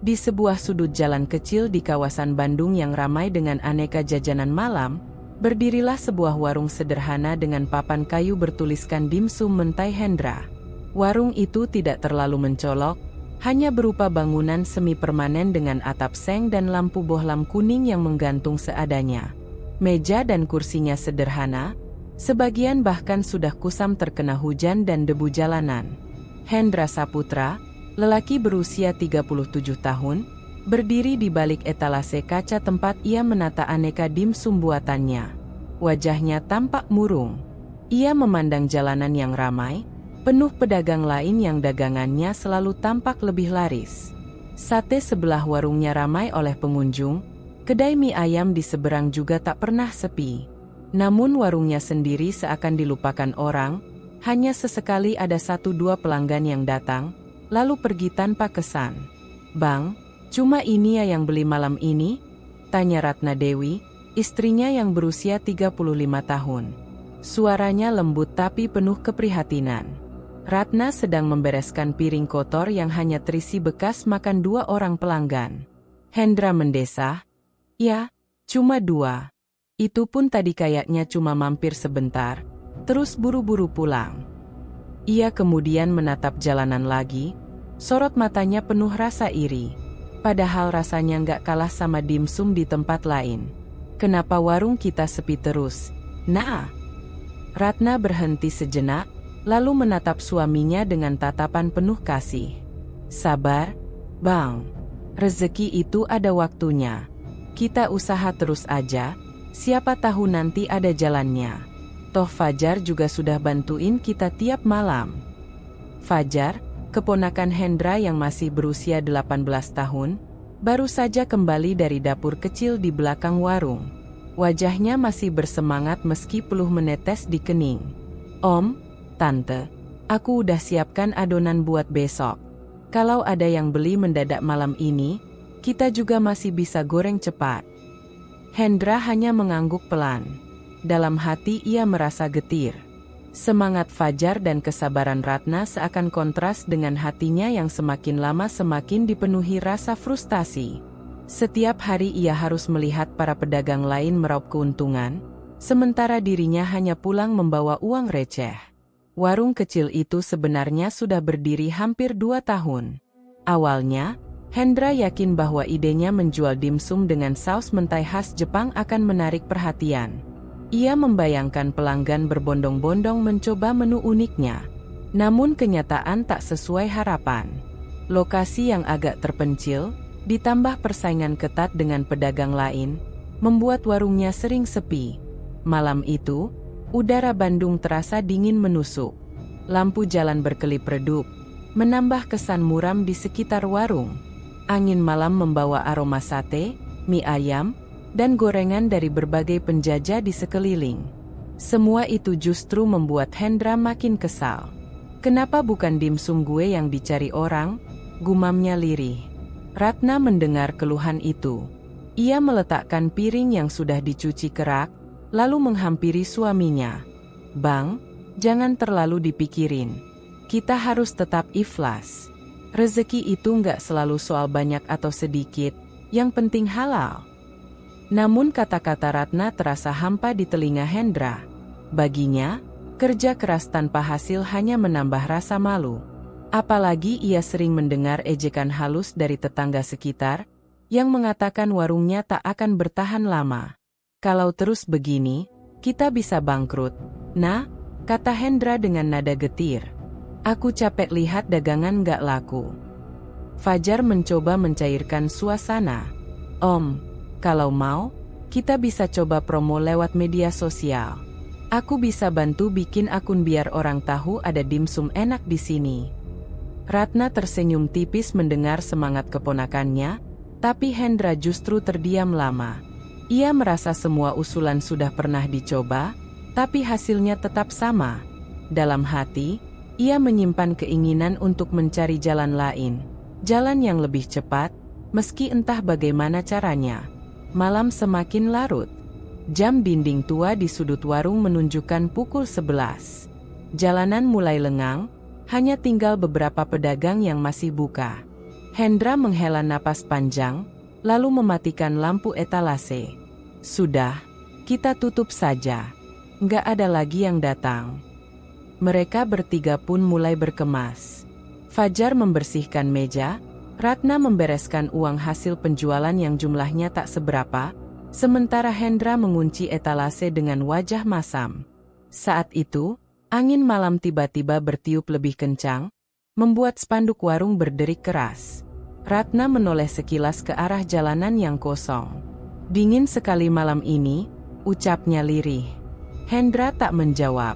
Di sebuah sudut jalan kecil di kawasan Bandung yang ramai dengan aneka jajanan malam, berdirilah sebuah warung sederhana dengan papan kayu bertuliskan dimsum mentai Hendra. Warung itu tidak terlalu mencolok, hanya berupa bangunan semi permanen dengan atap seng dan lampu bohlam kuning yang menggantung seadanya. Meja dan kursinya sederhana, sebagian bahkan sudah kusam terkena hujan dan debu jalanan. Hendra Saputra, lelaki berusia 37 tahun, berdiri di balik etalase kaca tempat ia menata aneka dimsum buatannya. Wajahnya tampak murung. Ia memandang jalanan yang ramai, penuh pedagang lain yang dagangannya selalu tampak lebih laris. Sate sebelah warungnya ramai oleh pengunjung, kedai mie ayam di seberang juga tak pernah sepi. Namun warungnya sendiri seakan dilupakan orang, hanya sesekali ada 1-2 pelanggan yang datang, lalu pergi tanpa kesan. "Bang, cuma ini ya yang beli malam ini?" tanya Ratna Dewi, istrinya yang berusia 35 tahun. Suaranya lembut tapi penuh keprihatinan. Ratna sedang membereskan piring kotor yang hanya terisi bekas makan 2 orang pelanggan. Hendra mendesah, "Ya, cuma 2. Itu pun tadi kayaknya cuma mampir sebentar, terus buru-buru pulang." Ia kemudian menatap jalanan lagi, sorot matanya penuh rasa iri. Padahal rasanya nggak kalah sama dimsum di tempat lain. "Kenapa warung kita sepi terus, Nah?" Ratna berhenti sejenak, lalu menatap suaminya dengan tatapan penuh kasih. "Sabar, Bang. Rezeki itu ada waktunya. Kita usaha terus aja, siapa tahu nanti ada jalannya. Toh Fajar juga sudah bantuin kita tiap malam." Fajar, keponakan Hendra yang masih berusia 18 tahun, baru saja kembali dari dapur kecil di belakang warung. Wajahnya masih bersemangat meski peluh menetes di kening. "Om, Tante, aku udah siapkan adonan buat besok. Kalau ada yang beli mendadak malam ini, kita juga masih bisa goreng cepat." Hendra hanya mengangguk pelan. Dalam hati ia merasa getir. Semangat Fajar dan kesabaran Ratna seakan kontras dengan hatinya yang semakin lama semakin dipenuhi rasa frustasi. Setiap hari ia harus melihat para pedagang lain meraup keuntungan, sementara dirinya hanya pulang membawa uang receh. Warung kecil itu sebenarnya sudah berdiri hampir 2 tahun. Awalnya, Hendra yakin bahwa idenya menjual dimsum dengan saus mentai khas Jepang akan menarik perhatian. Ia membayangkan pelanggan berbondong-bondong mencoba menu uniknya. Namun kenyataan tak sesuai harapan. Lokasi yang agak terpencil, ditambah persaingan ketat dengan pedagang lain, membuat warungnya sering sepi. Malam itu, udara Bandung terasa dingin menusuk. Lampu jalan berkelip redup, menambah kesan muram di sekitar warung. Angin malam membawa aroma sate, mie ayam, dan gorengan dari berbagai penjajah di sekeliling. Semua itu justru membuat Hendra makin kesal. "Kenapa bukan dimsum gue yang dicari orang?" gumamnya lirih. Ratna mendengar keluhan itu. Ia meletakkan piring yang sudah dicuci kerak, lalu menghampiri suaminya. "Bang, jangan terlalu dipikirin. Kita harus tetap ikhlas. Rezeki itu nggak selalu soal banyak atau sedikit, yang penting halal." Namun kata-kata Ratna terasa hampa di telinga Hendra. Baginya, kerja keras tanpa hasil hanya menambah rasa malu. Apalagi ia sering mendengar ejekan halus dari tetangga sekitar, yang mengatakan warungnya tak akan bertahan lama. "Kalau terus begini, kita bisa bangkrut, Nah," kata Hendra dengan nada getir. "Aku capek lihat dagangan nggak laku." Fajar mencoba mencairkan suasana. "Om, kalau mau, kita bisa coba promo lewat media sosial. Aku bisa bantu bikin akun biar orang tahu ada dimsum enak di sini." Ratna tersenyum tipis mendengar semangat keponakannya, tapi Hendra justru terdiam lama. Ia merasa semua usulan sudah pernah dicoba, tapi hasilnya tetap sama. Dalam hati, ia menyimpan keinginan untuk mencari jalan lain, jalan yang lebih cepat, meski entah bagaimana caranya. Malam semakin larut. Jam dinding tua di sudut warung menunjukkan pukul 11. Jalanan mulai lengang, hanya tinggal beberapa pedagang yang masih buka. Hendra menghela napas panjang, lalu mematikan lampu etalase. Sudah, kita tutup saja. Nggak ada lagi yang datang. Mereka bertiga pun mulai berkemas. Fajar membersihkan meja, Ratna membereskan uang hasil penjualan yang jumlahnya tak seberapa, sementara Hendra mengunci etalase dengan wajah masam. Saat itu, angin malam tiba-tiba bertiup lebih kencang, membuat spanduk warung berderik keras. Ratna menoleh sekilas ke arah jalanan yang kosong. Dingin sekali malam ini, ucapnya lirih. Hendra tak menjawab.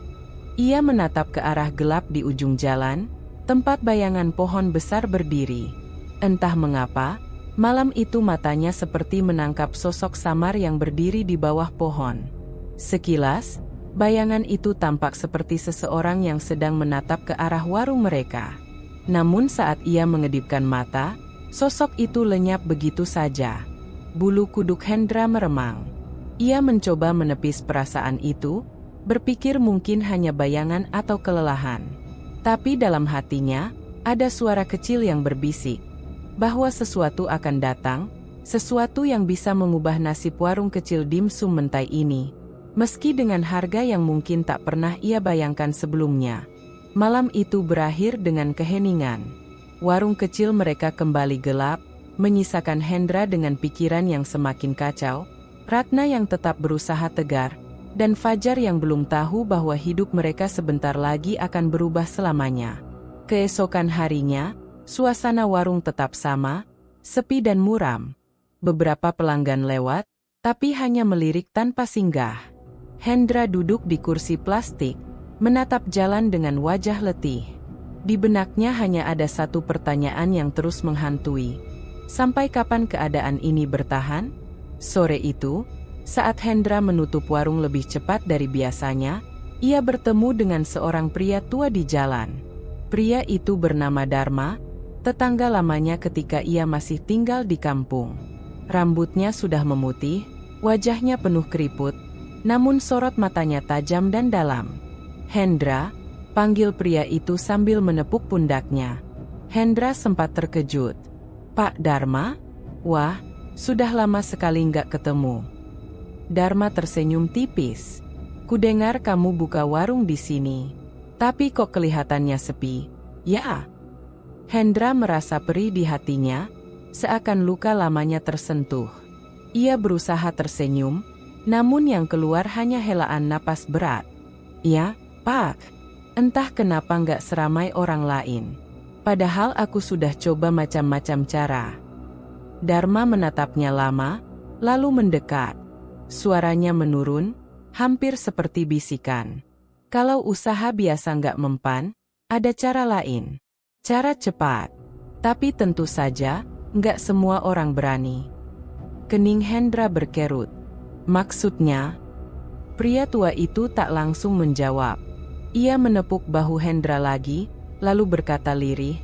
Ia menatap ke arah gelap di ujung jalan, tempat bayangan pohon besar berdiri. Entah mengapa, malam itu matanya seperti menangkap sosok samar yang berdiri di bawah pohon. Sekilas, bayangan itu tampak seperti seseorang yang sedang menatap ke arah warung mereka. Namun saat ia mengedipkan mata, sosok itu lenyap begitu saja. Bulu kuduk Hendra meremang. Ia mencoba menepis perasaan itu, berpikir mungkin hanya bayangan atau kelelahan. Tapi dalam hatinya, ada suara kecil yang berbisik, bahwa sesuatu akan datang, sesuatu yang bisa mengubah nasib warung kecil dimsum mentai ini, meski dengan harga yang mungkin tak pernah ia bayangkan sebelumnya. Malam itu berakhir dengan keheningan. Warung kecil mereka kembali gelap, menyisakan Hendra dengan pikiran yang semakin kacau, Ratna yang tetap berusaha tegar, dan Fajar yang belum tahu bahwa hidup mereka sebentar lagi akan berubah selamanya. Keesokan harinya, suasana warung tetap sama, sepi dan muram. Beberapa pelanggan lewat, tapi hanya melirik tanpa singgah. Hendra duduk di kursi plastik, menatap jalan dengan wajah letih. Di benaknya hanya ada satu pertanyaan yang terus menghantui. Sampai kapan keadaan ini bertahan? Sore itu, saat Hendra menutup warung lebih cepat dari biasanya, ia bertemu dengan seorang pria tua di jalan. Pria itu bernama Dharma, tetangga lamanya ketika ia masih tinggal di kampung. Rambutnya sudah memutih, wajahnya penuh keriput, namun sorot matanya tajam dan dalam. "Hendra," panggil pria itu sambil menepuk pundaknya. Hendra sempat terkejut. "Pak Dharma? Wah, sudah lama sekali nggak ketemu." Dharma tersenyum tipis. "Kudengar kamu buka warung di sini. Tapi kok kelihatannya sepi, ya?" Hendra merasa perih di hatinya, seakan luka lamanya tersentuh. Ia berusaha tersenyum, namun yang keluar hanya helaan napas berat. "Ya, Pak. Entah kenapa nggak seramai orang lain. Padahal aku sudah coba macam-macam cara." Dharma menatapnya lama, lalu mendekat. Suaranya menurun, hampir seperti bisikan. "Kalau usaha biasa nggak mempan, ada cara lain. Cara cepat. Tapi tentu saja, nggak semua orang berani." Kening Hendra berkerut. "Maksudnya?" Pria tua itu tak langsung menjawab. Ia menepuk bahu Hendra lagi, lalu berkata lirih,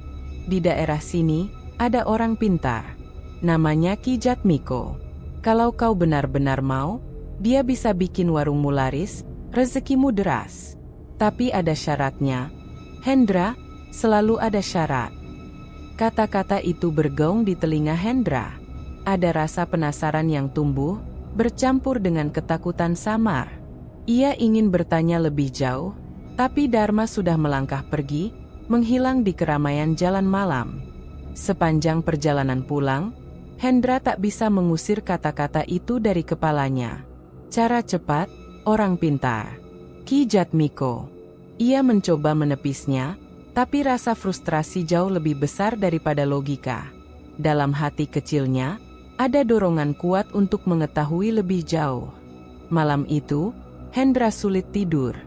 "Di daerah sini, ada orang pintar. Namanya Ki Jatmiko. Kalau kau benar-benar mau, dia bisa bikin warungmu laris, rezekimu deras. Tapi ada syaratnya." "Hendra, selalu ada syarat." Kata-kata itu bergaung di telinga Hendra. Ada rasa penasaran yang tumbuh, bercampur dengan ketakutan samar. Ia ingin bertanya lebih jauh, tapi Dharma sudah melangkah pergi, menghilang di keramaian jalan malam. Sepanjang perjalanan pulang, Hendra tak bisa mengusir kata-kata itu dari kepalanya. Cara cepat, orang pintar. Ki Jatmiko. Ia mencoba menepisnya, tapi rasa frustrasi jauh lebih besar daripada logika. Dalam hati kecilnya, ada dorongan kuat untuk mengetahui lebih jauh. Malam itu, Hendra sulit tidur.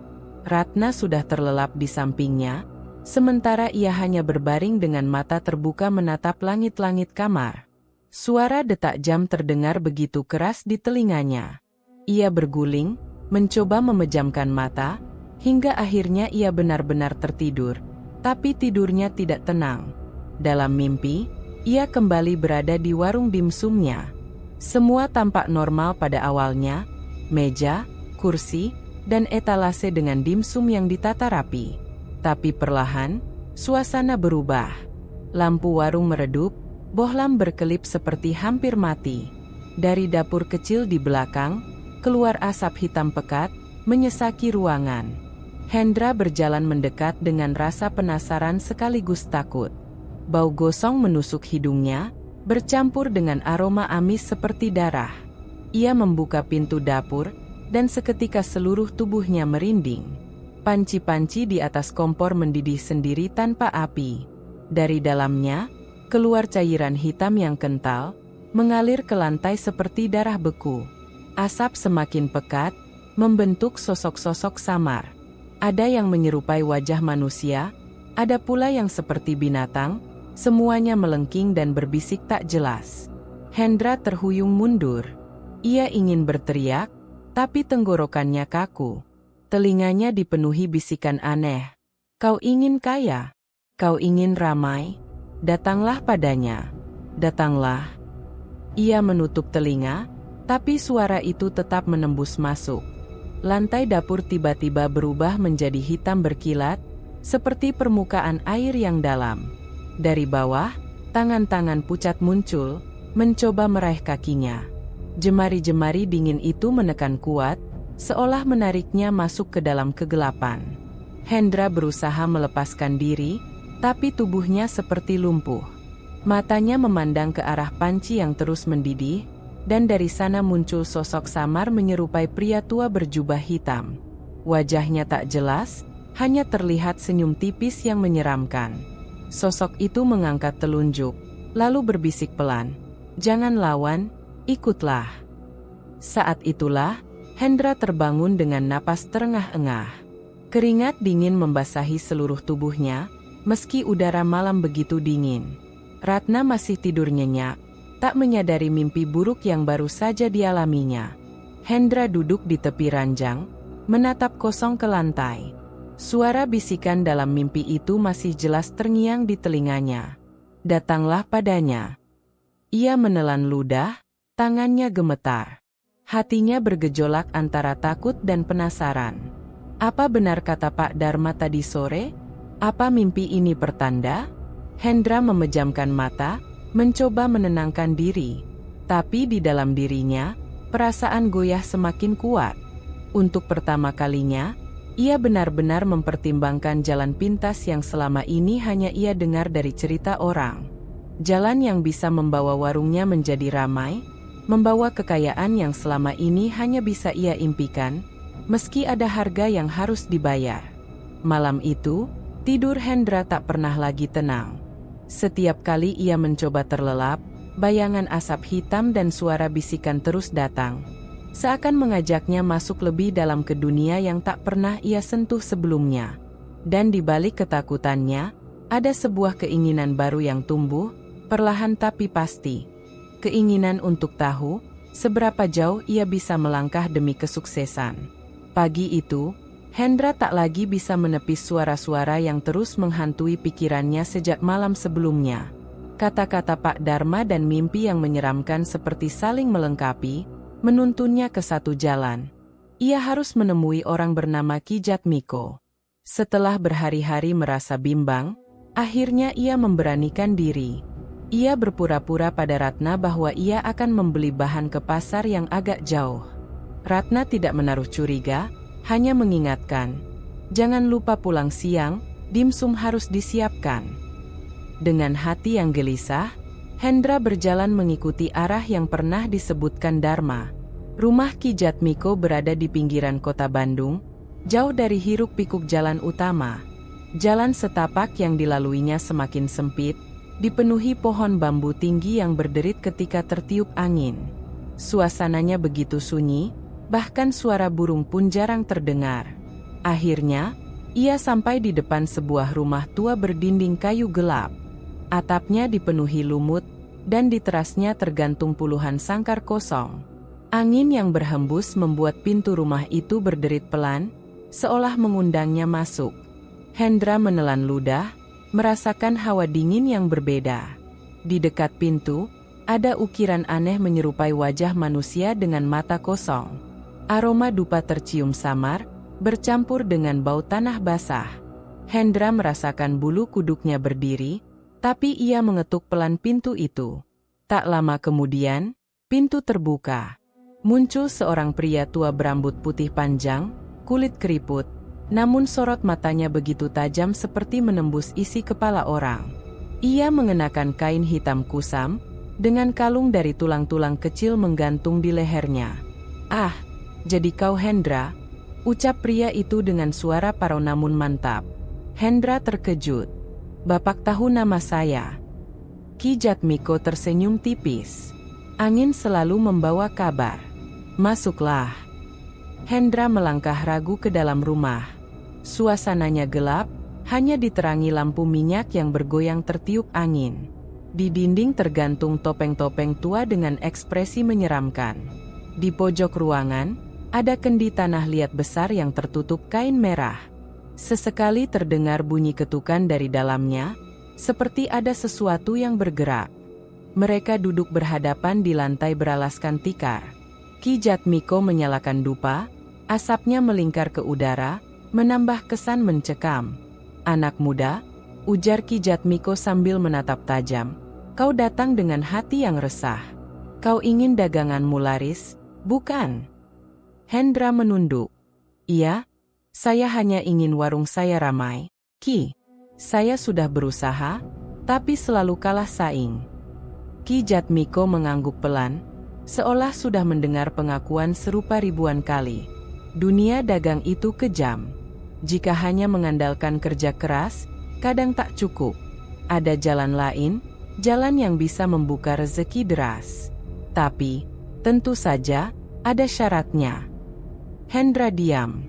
Ratna sudah terlelap di sampingnya, sementara ia hanya berbaring dengan mata terbuka menatap langit-langit kamar. Suara detak jam terdengar begitu keras di telinganya. Ia berguling, mencoba memejamkan mata, hingga akhirnya ia benar-benar tertidur, tapi tidurnya tidak tenang. Dalam mimpi, ia kembali berada di warung dimsumnya. Semua tampak normal pada awalnya, meja, kursi, dan etalase dengan dimsum yang ditata rapi. Tapi perlahan, suasana berubah. Lampu warung meredup, Bohlam berkelip seperti hampir mati. Dari dapur kecil di belakang, keluar asap hitam pekat, menyesaki ruangan. Hendra berjalan mendekat dengan rasa penasaran sekaligus takut. Bau gosong menusuk hidungnya, bercampur dengan aroma amis seperti darah. Ia membuka pintu dapur, dan seketika seluruh tubuhnya merinding. Panci-panci di atas kompor mendidih sendiri tanpa api. Dari dalamnya, keluar cairan hitam yang kental, mengalir ke lantai seperti darah beku. Asap semakin pekat, membentuk sosok-sosok samar. Ada yang menyerupai wajah manusia, ada pula yang seperti binatang, semuanya melengking dan berbisik tak jelas. Hendra terhuyung mundur. Ia ingin berteriak, tapi tenggorokannya kaku. Telinganya dipenuhi bisikan aneh. Kau ingin kaya? Kau ingin ramai? Datanglah padanya. Datanglah. Ia menutup telinga, tapi suara itu tetap menembus masuk. Lantai dapur tiba-tiba berubah menjadi hitam berkilat, seperti permukaan air yang dalam. Dari bawah, tangan-tangan pucat muncul, mencoba meraih kakinya. Jemari-jemari dingin itu menekan kuat, seolah menariknya masuk ke dalam kegelapan. Hendra berusaha melepaskan diri, tapi tubuhnya seperti lumpuh. Matanya memandang ke arah panci yang terus mendidih, dan dari sana muncul sosok samar menyerupai pria tua berjubah hitam. Wajahnya tak jelas, hanya terlihat senyum tipis yang menyeramkan. Sosok itu mengangkat telunjuk, lalu berbisik pelan, "Jangan lawan, ikutlah." Saat itulah, Hendra terbangun dengan napas terengah-engah. Keringat dingin membasahi seluruh tubuhnya, meski udara malam begitu dingin. Ratna masih tidur nyenyak, tak menyadari mimpi buruk yang baru saja dialaminya. Hendra duduk di tepi ranjang, menatap kosong ke lantai. Suara bisikan dalam mimpi itu masih jelas terngiang di telinganya. Datanglah padanya. Ia menelan ludah, tangannya gemetar. Hatinya bergejolak antara takut dan penasaran. Apa benar kata Pak Dharma tadi sore? Apa mimpi ini pertanda? Hendra memejamkan mata, mencoba menenangkan diri. Tapi di dalam dirinya, perasaan goyah semakin kuat. Untuk pertama kalinya, ia benar-benar mempertimbangkan jalan pintas yang selama ini hanya ia dengar dari cerita orang. Jalan yang bisa membawa warungnya menjadi ramai, membawa kekayaan yang selama ini hanya bisa ia impikan, meski ada harga yang harus dibayar. Malam itu, tidur Hendra tak pernah lagi tenang. Setiap kali ia mencoba terlelap, bayangan asap hitam dan suara bisikan terus datang. Seakan mengajaknya masuk lebih dalam ke dunia yang tak pernah ia sentuh sebelumnya. Dan di balik ketakutannya, ada sebuah keinginan baru yang tumbuh, perlahan tapi pasti. Keinginan untuk tahu, seberapa jauh ia bisa melangkah demi kesuksesan. Pagi itu, Hendra tak lagi bisa menepis suara-suara yang terus menghantui pikirannya sejak malam sebelumnya. Kata-kata Pak Dharma dan mimpi yang menyeramkan seperti saling melengkapi, menuntunnya ke satu jalan. Ia harus menemui orang bernama Ki Jatmiko. Setelah berhari-hari merasa bimbang, akhirnya ia memberanikan diri. Ia berpura-pura pada Ratna bahwa ia akan membeli bahan ke pasar yang agak jauh. Ratna tidak menaruh curiga, hanya mengingatkan, "Jangan lupa pulang siang, dimsum harus disiapkan." Dengan hati yang gelisah, Hendra berjalan mengikuti arah yang pernah disebutkan Dharma. Rumah Ki Jatmiko berada di pinggiran kota Bandung, jauh dari hiruk-pikuk jalan utama. Jalan setapak yang dilaluinya semakin sempit, dipenuhi pohon bambu tinggi yang berderit ketika tertiup angin. Suasananya begitu sunyi, bahkan suara burung pun jarang terdengar. Akhirnya, ia sampai di depan sebuah rumah tua berdinding kayu gelap. Atapnya dipenuhi lumut, dan di terasnya tergantung puluhan sangkar kosong. Angin yang berhembus membuat pintu rumah itu berderit pelan, seolah mengundangnya masuk. Hendra menelan ludah, merasakan hawa dingin yang berbeda. Di dekat pintu, ada ukiran aneh menyerupai wajah manusia dengan mata kosong. Aroma dupa tercium samar, bercampur dengan bau tanah basah. Hendra merasakan bulu kuduknya berdiri, Tapi ia mengetuk pelan pintu itu. Tak lama kemudian, pintu terbuka. Muncul seorang pria tua berambut putih panjang, kulit keriput, namun sorot matanya begitu tajam seperti menembus isi kepala orang. Ia mengenakan kain hitam kusam, dengan kalung dari tulang-tulang kecil menggantung di lehernya. "Ah, jadi kau Hendra?" ucap pria itu dengan suara parau namun mantap. Hendra terkejut. "Bapak tahu nama saya." Ki Jatmiko tersenyum tipis. "Angin selalu membawa kabar. Masuklah." Hendra melangkah ragu ke dalam rumah. Suasananya gelap, hanya diterangi lampu minyak yang bergoyang tertiup angin. Di dinding tergantung topeng-topeng tua dengan ekspresi menyeramkan. Di pojok ruangan, ada kendi tanah liat besar yang tertutup kain merah. Sesekali terdengar bunyi ketukan dari dalamnya, seperti ada sesuatu yang bergerak. Mereka duduk berhadapan di lantai beralaskan tikar. Ki Jatmiko menyalakan dupa, asapnya melingkar ke udara, menambah kesan mencekam. "Anak muda," ujar Ki Jatmiko sambil menatap tajam, "kau datang dengan hati yang resah. Kau ingin daganganmu laris, bukan?" Hendra menunduk. "Iya, saya hanya ingin warung saya ramai, Ki. Saya sudah berusaha, tapi selalu kalah saing." Ki Jatmiko mengangguk pelan, seolah sudah mendengar pengakuan serupa ribuan kali. Dunia dagang itu kejam. Jika hanya mengandalkan kerja keras, kadang tak cukup. Ada jalan lain, jalan yang bisa membuka rezeki deras. Tapi, tentu saja, ada syaratnya. Hendra diam.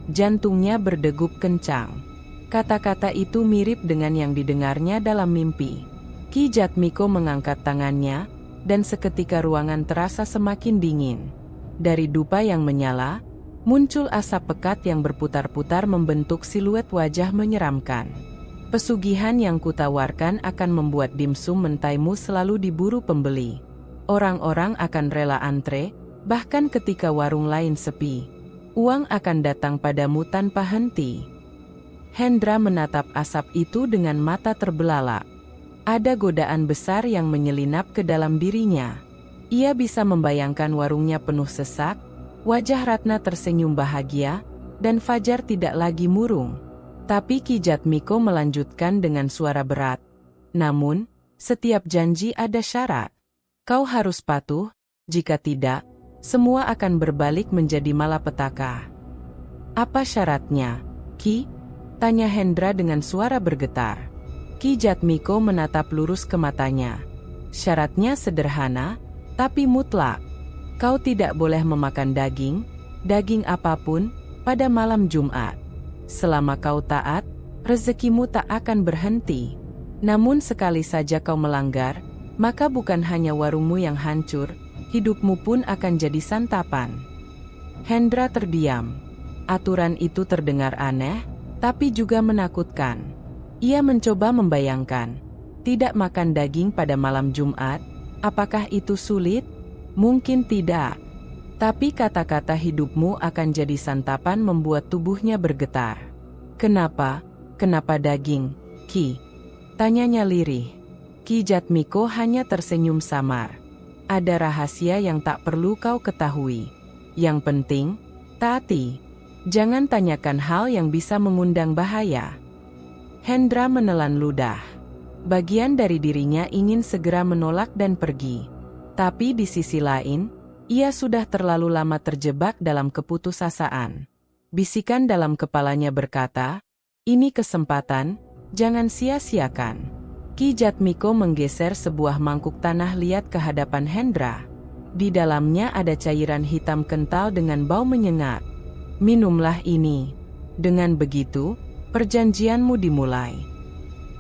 Jantungnya berdegup kencang. Kata-kata itu mirip dengan yang didengarnya dalam mimpi. Ki Jatmiko mengangkat tangannya, dan seketika ruangan terasa semakin dingin. Dari dupa yang menyala, muncul asap pekat yang berputar-putar membentuk siluet wajah menyeramkan. Pesugihan yang kutawarkan akan membuat dimsum mentaimu selalu diburu pembeli. Orang-orang akan rela antre, bahkan ketika warung lain sepi. Uang akan datang padamu tanpa henti. Hendra menatap asap itu dengan mata terbelalak. Ada godaan besar yang menyelinap ke dalam dirinya. Ia bisa membayangkan warungnya penuh sesak, wajah Ratna tersenyum bahagia, dan Fajar tidak lagi murung. Tapi Ki Jatmiko melanjutkan dengan suara berat. "Namun, setiap janji ada syarat. Kau harus patuh, jika tidak, semua akan berbalik menjadi malapetaka." "Apa syaratnya, Ki?" tanya Hendra dengan suara bergetar. Ki Jatmiko menatap lurus ke matanya. "Syaratnya sederhana, tapi mutlak. Kau tidak boleh memakan daging apapun, pada malam Jumat. Selama kau taat, rezekimu tak akan berhenti. Namun sekali saja kau melanggar, maka bukan hanya warungmu yang hancur, hidupmu pun akan jadi santapan." Hendra terdiam. Aturan itu terdengar aneh, tapi juga menakutkan. Ia mencoba membayangkan, tidak makan daging pada malam Jumat, apakah itu sulit? Mungkin tidak. Tapi kata-kata hidupmu akan jadi santapan membuat tubuhnya bergetar. "Kenapa? Kenapa daging, Ki?" tanyanya lirih. Ki Jatmiko hanya tersenyum samar. "Ada rahasia yang tak perlu kau ketahui. Yang penting, taati. Jangan tanyakan hal yang bisa mengundang bahaya." Hendra menelan ludah. Bagian dari dirinya ingin segera menolak dan pergi. Tapi di sisi lain, ia sudah terlalu lama terjebak dalam keputusasaan. Bisikan dalam kepalanya berkata, "Ini kesempatan, jangan sia-siakan." Ki Jatmiko menggeser sebuah mangkuk tanah liat ke hadapan Hendra. Di dalamnya ada cairan hitam kental dengan bau menyengat. "Minumlah ini. Dengan begitu, perjanjianmu dimulai."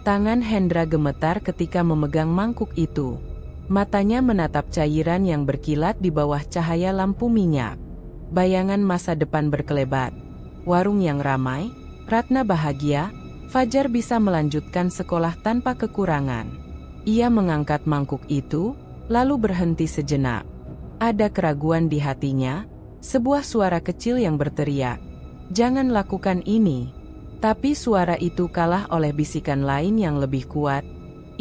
Tangan Hendra gemetar ketika memegang mangkuk itu. Matanya menatap cairan yang berkilat di bawah cahaya lampu minyak. Bayangan masa depan berkelebat. Warung yang ramai, Ratna bahagia, Fajar bisa melanjutkan sekolah tanpa kekurangan. Ia mengangkat mangkuk itu, lalu berhenti sejenak. Ada keraguan di hatinya, sebuah suara kecil yang berteriak, "Jangan lakukan ini." Tapi suara itu kalah oleh bisikan lain yang lebih kuat,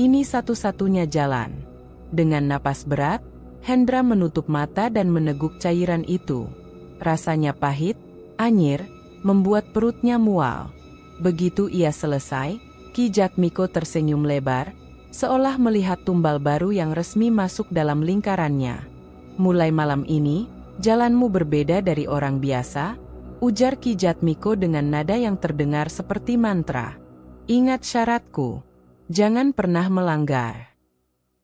Ini satu-satunya jalan. Dengan napas berat, Hendra menutup mata dan meneguk cairan itu. Rasanya pahit, anyir, membuat perutnya mual. Begitu ia selesai, Ki Jatmiko tersenyum lebar, seolah melihat tumbal baru yang resmi masuk dalam lingkarannya. Mulai malam ini, jalanmu berbeda dari orang biasa, ujar Ki Jatmiko dengan nada yang terdengar seperti mantra. Ingat syaratku. Jangan pernah melanggar.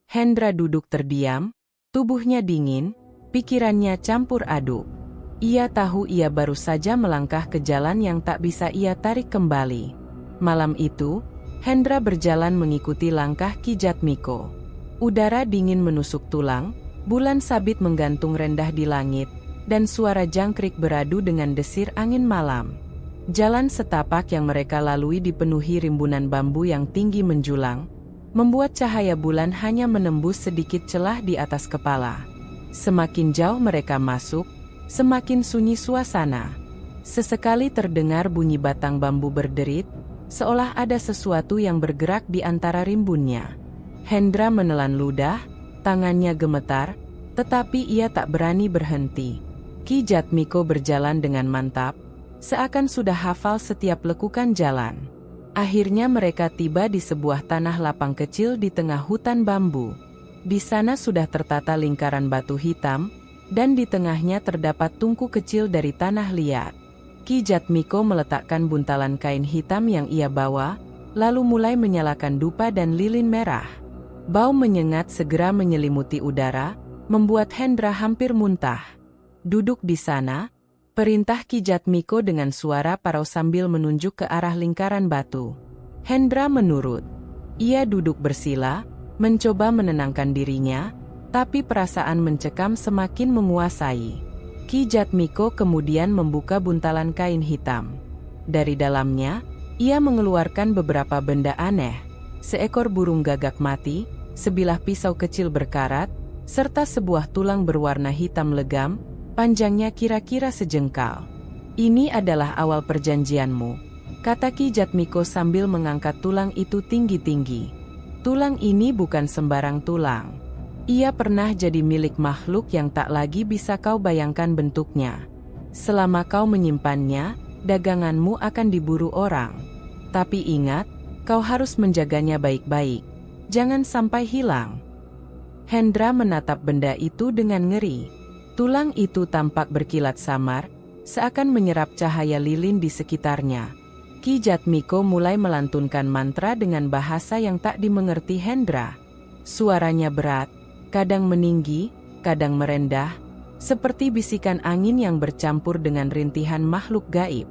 Hendra duduk terdiam, tubuhnya dingin, pikirannya campur aduk. Ia tahu ia baru saja melangkah ke jalan yang tak bisa ia tarik kembali. Malam itu, Hendra berjalan mengikuti langkah Ki Jatmiko. Udara dingin menusuk tulang, bulan sabit menggantung rendah di langit, dan suara jangkrik beradu dengan desir angin malam. Jalan setapak yang mereka lalui dipenuhi rimbunan bambu yang tinggi menjulang, membuat cahaya bulan hanya menembus sedikit celah di atas kepala. Semakin jauh mereka masuk, semakin sunyi suasana. Sesekali terdengar bunyi batang bambu berderit, seolah ada sesuatu yang bergerak di antara rimbunnya. Hendra menelan ludah, tangannya gemetar, tetapi ia tak berani berhenti. Ki Jatmiko berjalan dengan mantap, seakan sudah hafal setiap lekukan jalan. Akhirnya mereka tiba di sebuah tanah lapang kecil di tengah hutan bambu. Di sana sudah tertata lingkaran batu hitam, dan di tengahnya terdapat tungku kecil dari tanah liat. Ki Jatmiko meletakkan buntalan kain hitam yang ia bawa, lalu mulai menyalakan dupa dan lilin merah. Bau menyengat segera menyelimuti udara, membuat Hendra hampir muntah. Duduk di sana, perintah Ki Jatmiko dengan suara parau sambil menunjuk ke arah lingkaran batu. Hendra menurut. Ia duduk bersila, mencoba menenangkan dirinya, tapi perasaan mencekam semakin menguasai. Ki Jatmiko kemudian membuka buntalan kain hitam. Dari dalamnya, ia mengeluarkan beberapa benda aneh. Seekor burung gagak mati, sebilah pisau kecil berkarat, serta sebuah tulang berwarna hitam legam, panjangnya kira-kira sejengkal. Ini adalah awal perjanjianmu, kata Ki Jatmiko sambil mengangkat tulang itu tinggi-tinggi. Tulang ini bukan sembarang tulang. Ia pernah jadi milik makhluk yang tak lagi bisa kau bayangkan bentuknya. Selama kau menyimpannya, daganganmu akan diburu orang. Tapi ingat, kau harus menjaganya baik-baik. Jangan sampai hilang. Hendra menatap benda itu dengan ngeri. Tulang itu tampak berkilat samar, seakan menyerap cahaya lilin di sekitarnya. Ki Jatmiko mulai melantunkan mantra dengan bahasa yang tak dimengerti Hendra. Suaranya berat, kadang meninggi, kadang merendah, seperti bisikan angin yang bercampur dengan rintihan makhluk gaib.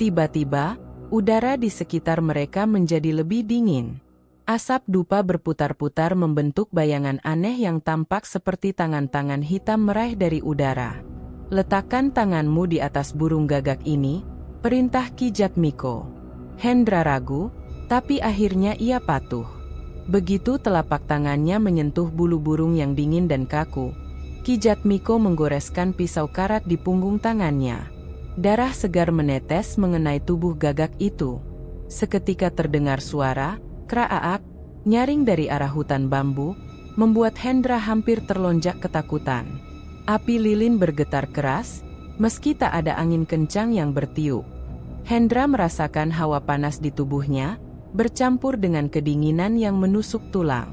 Tiba-tiba, udara di sekitar mereka menjadi lebih dingin. Asap dupa berputar-putar membentuk bayangan aneh yang tampak seperti tangan-tangan hitam meraih dari udara. Letakkan tanganmu di atas burung gagak ini, perintah Ki Jatmiko. Hendra ragu, tapi akhirnya ia patuh. Begitu telapak tangannya menyentuh bulu burung yang dingin dan kaku, Ki Jatmiko menggoreskan pisau karat di punggung tangannya. Darah segar menetes mengenai tubuh gagak itu. Seketika terdengar suara kraak, nyaring dari arah hutan bambu, membuat Hendra hampir terlonjak ketakutan. Api lilin bergetar keras, meski tak ada angin kencang yang bertiup. Hendra merasakan hawa panas di tubuhnya, bercampur dengan kedinginan yang menusuk tulang.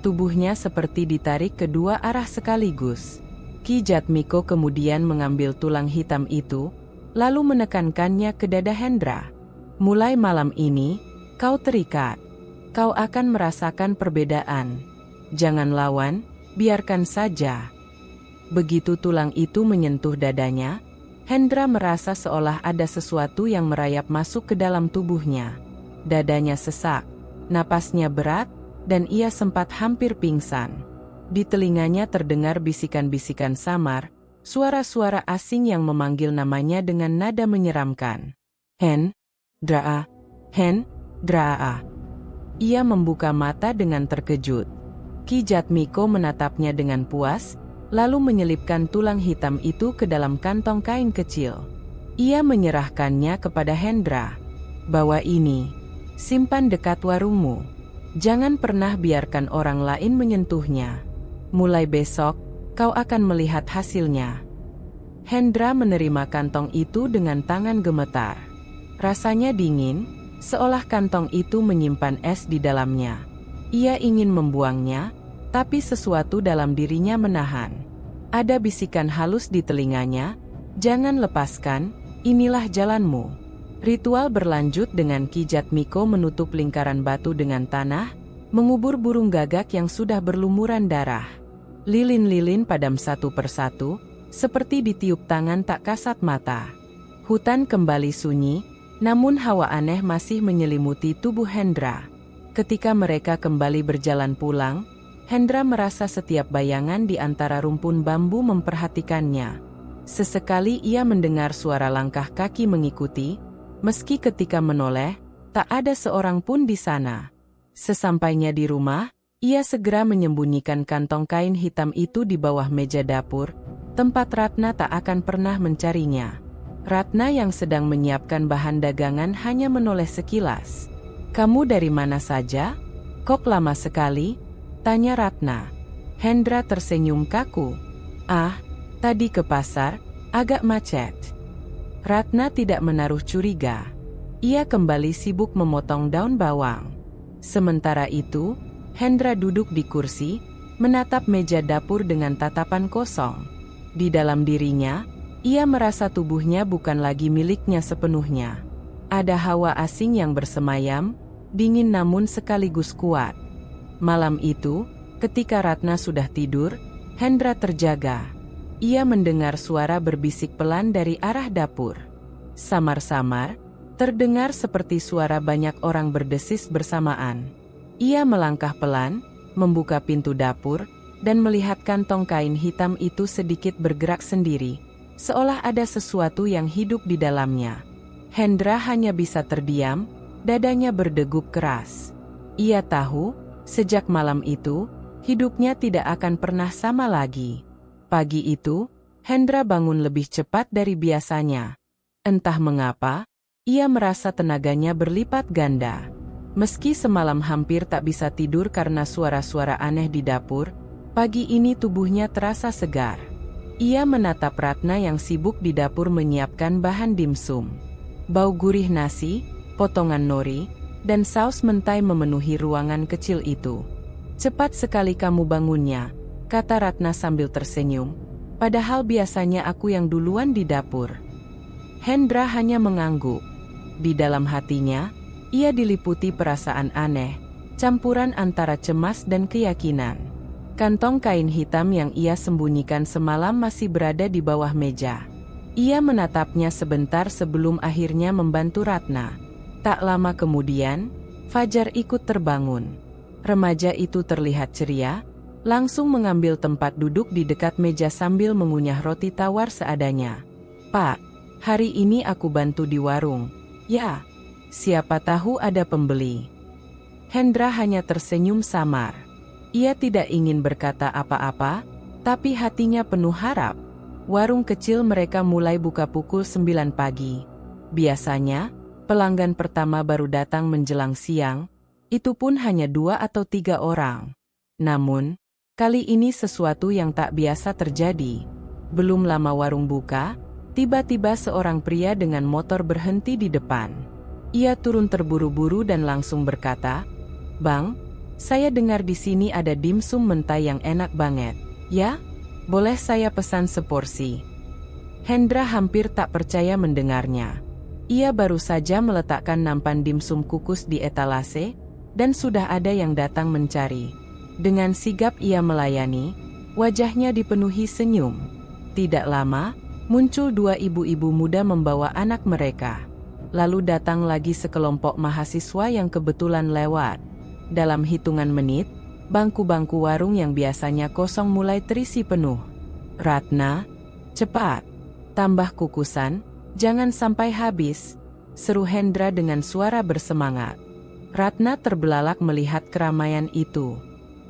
Tubuhnya seperti ditarik kedua arah sekaligus. Ki Jatmiko kemudian mengambil tulang hitam itu, lalu menekankannya ke dada Hendra. Mulai malam ini, kau terikat. Kau akan merasakan perbedaan. Jangan lawan, biarkan saja. Begitu tulang itu menyentuh dadanya, Hendra merasa seolah ada sesuatu yang merayap masuk ke dalam tubuhnya. Dadanya sesak, napasnya berat, dan ia sempat hampir pingsan. Di telinganya terdengar bisikan-bisikan samar, suara-suara asing yang memanggil namanya dengan nada menyeramkan. Hendra, Hendra. Ia membuka mata dengan terkejut. Ki Jatmiko menatapnya dengan puas, lalu menyelipkan tulang hitam itu ke dalam kantong kain kecil. Ia menyerahkannya kepada Hendra. Bawa ini, simpan dekat warungmu. Jangan pernah biarkan orang lain menyentuhnya. Mulai besok, kau akan melihat hasilnya." Hendra menerima kantong itu dengan tangan gemetar. Rasanya dingin, seolah kantong itu menyimpan es di dalamnya. Ia ingin membuangnya, tapi sesuatu dalam dirinya menahan. Ada bisikan halus di telinganya, "Jangan lepaskan, inilah jalanmu." Ritual berlanjut dengan Ki Jatmiko menutup lingkaran batu dengan tanah, mengubur burung gagak yang sudah berlumuran darah. Lilin-lilin padam satu persatu, seperti ditiup tangan tak kasat mata. Hutan kembali sunyi, namun hawa aneh masih menyelimuti tubuh Hendra. Ketika mereka kembali berjalan pulang, Hendra merasa setiap bayangan di antara rumpun bambu memperhatikannya. Sesekali ia mendengar suara langkah kaki mengikuti, meski ketika menoleh, tak ada seorang pun di sana. Sesampainya di rumah, ia segera menyembunyikan kantong kain hitam itu di bawah meja dapur, tempat Ratna tak akan pernah mencarinya. Ratna yang sedang menyiapkan bahan dagangan hanya menoleh sekilas. "Kamu dari mana saja? Kok lama sekali?" tanya Ratna. Hendra tersenyum kaku. "Ah, tadi ke pasar, agak macet." Ratna tidak menaruh curiga. Ia kembali sibuk memotong daun bawang. Sementara itu, Hendra duduk di kursi, menatap meja dapur dengan tatapan kosong. Di dalam dirinya, ia merasa tubuhnya bukan lagi miliknya sepenuhnya. Ada hawa asing yang bersemayam, dingin namun sekaligus kuat. Malam itu, ketika Ratna sudah tidur, Hendra terjaga. Ia mendengar suara berbisik pelan dari arah dapur. Samar-samar, terdengar seperti suara banyak orang berdesis bersamaan. Ia melangkah pelan, membuka pintu dapur, dan melihat kantong kain hitam itu sedikit bergerak sendiri, seolah ada sesuatu yang hidup di dalamnya. Hendra hanya bisa terdiam, dadanya berdegup keras. Ia tahu, sejak malam itu, hidupnya tidak akan pernah sama lagi. Pagi itu, Hendra bangun lebih cepat dari biasanya. Entah mengapa, ia merasa tenaganya berlipat ganda. Meski semalam hampir tak bisa tidur karena suara-suara aneh di dapur, pagi ini tubuhnya terasa segar. Ia menatap Ratna yang sibuk di dapur menyiapkan bahan dimsum. Bau gurih nasi, potongan nori, dan saus mentai memenuhi ruangan kecil itu. "Cepat sekali kamu bangunnya," kata Ratna sambil tersenyum, "padahal biasanya aku yang duluan di dapur." Hendra hanya mengangguk. Di dalam hatinya, ia diliputi perasaan aneh, campuran antara cemas dan keyakinan. Kantong kain hitam yang ia sembunyikan semalam masih berada di bawah meja. Ia menatapnya sebentar sebelum akhirnya membantu Ratna. Tak lama kemudian, Fajar ikut terbangun. Remaja itu terlihat ceria, langsung mengambil tempat duduk di dekat meja sambil mengunyah roti tawar seadanya. "Pak, hari ini aku bantu di warung." "Ya, siapa tahu ada pembeli." Hendra hanya tersenyum samar. Ia tidak ingin berkata apa-apa, tapi hatinya penuh harap. Warung kecil mereka mulai buka pukul 9 pagi. Biasanya, pelanggan pertama baru datang menjelang siang, itu pun hanya 2 atau 3 orang. Namun, kali ini sesuatu yang tak biasa terjadi. Belum lama warung buka, tiba-tiba seorang pria dengan motor berhenti di depan. Ia turun terburu-buru dan langsung berkata, "Bang, saya dengar di sini ada dimsum mentai yang enak banget. Ya, boleh saya pesan seporsi?" Hendra hampir tak percaya mendengarnya. Ia baru saja meletakkan nampan dimsum kukus di etalase, dan sudah ada yang datang mencari. Dengan sigap ia melayani, wajahnya dipenuhi senyum. Tidak lama, muncul 2 ibu-ibu muda membawa anak mereka. Lalu datang lagi sekelompok mahasiswa yang kebetulan lewat. Dalam hitungan menit, bangku-bangku warung yang biasanya kosong mulai terisi penuh. "Ratna, cepat, tambah kukusan, jangan sampai habis," seru Hendra dengan suara bersemangat. Ratna terbelalak melihat keramaian itu.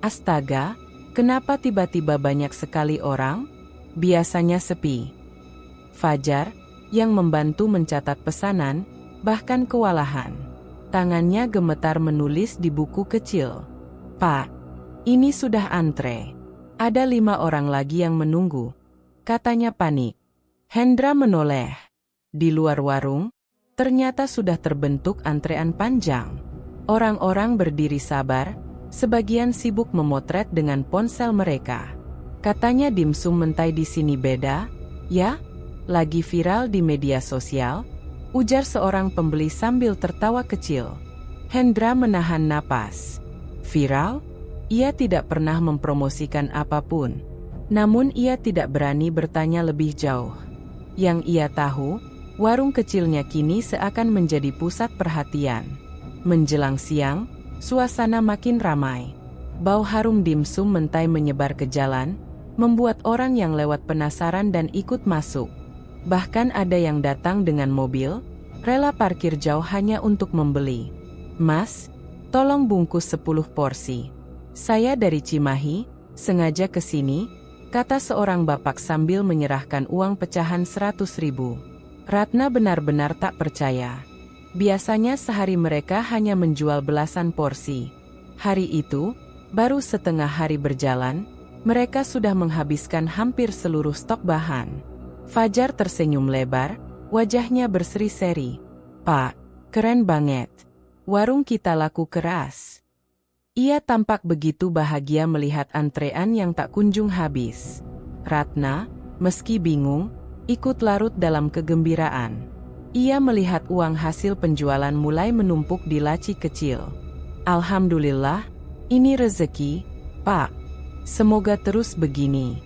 Astaga, kenapa tiba-tiba banyak sekali orang? Biasanya sepi. Fajar, yang membantu mencatat pesanan, bahkan kewalahan. Tangannya gemetar menulis di buku kecil. "Pak, ini sudah antre. Ada 5 orang lagi yang menunggu," katanya panik. Hendra menoleh. Di luar warung, ternyata sudah terbentuk antrean panjang. Orang-orang berdiri sabar, sebagian sibuk memotret dengan ponsel mereka. "Katanya dimsum mentai di sini beda, ya? Lagi viral di media sosial," ujar seorang pembeli sambil tertawa kecil. Hendra menahan napas. Viral? Ia tidak pernah mempromosikan apapun. Namun ia tidak berani bertanya lebih jauh. Yang ia tahu, warung kecilnya kini seakan menjadi pusat perhatian. Menjelang siang, suasana makin ramai. Bau harum dimsum mentai menyebar ke jalan, membuat orang yang lewat penasaran dan ikut masuk. Bahkan ada yang datang dengan mobil, rela parkir jauh hanya untuk membeli. "Mas, tolong bungkus 10 porsi. Saya dari Cimahi, sengaja ke sini," kata seorang bapak sambil menyerahkan uang pecahan 100.000. Ratna benar-benar tak percaya. Biasanya sehari mereka hanya menjual belasan porsi. Hari itu, baru setengah hari berjalan, mereka sudah menghabiskan hampir seluruh stok bahan. Fajar tersenyum lebar, wajahnya berseri-seri. "Pak, keren banget. Warung kita laku keras." Ia tampak begitu bahagia melihat antrean yang tak kunjung habis. Ratna, meski bingung, ikut larut dalam kegembiraan. Ia melihat uang hasil penjualan mulai menumpuk di laci kecil. "Alhamdulillah, ini rezeki, Pak. Semoga terus begini."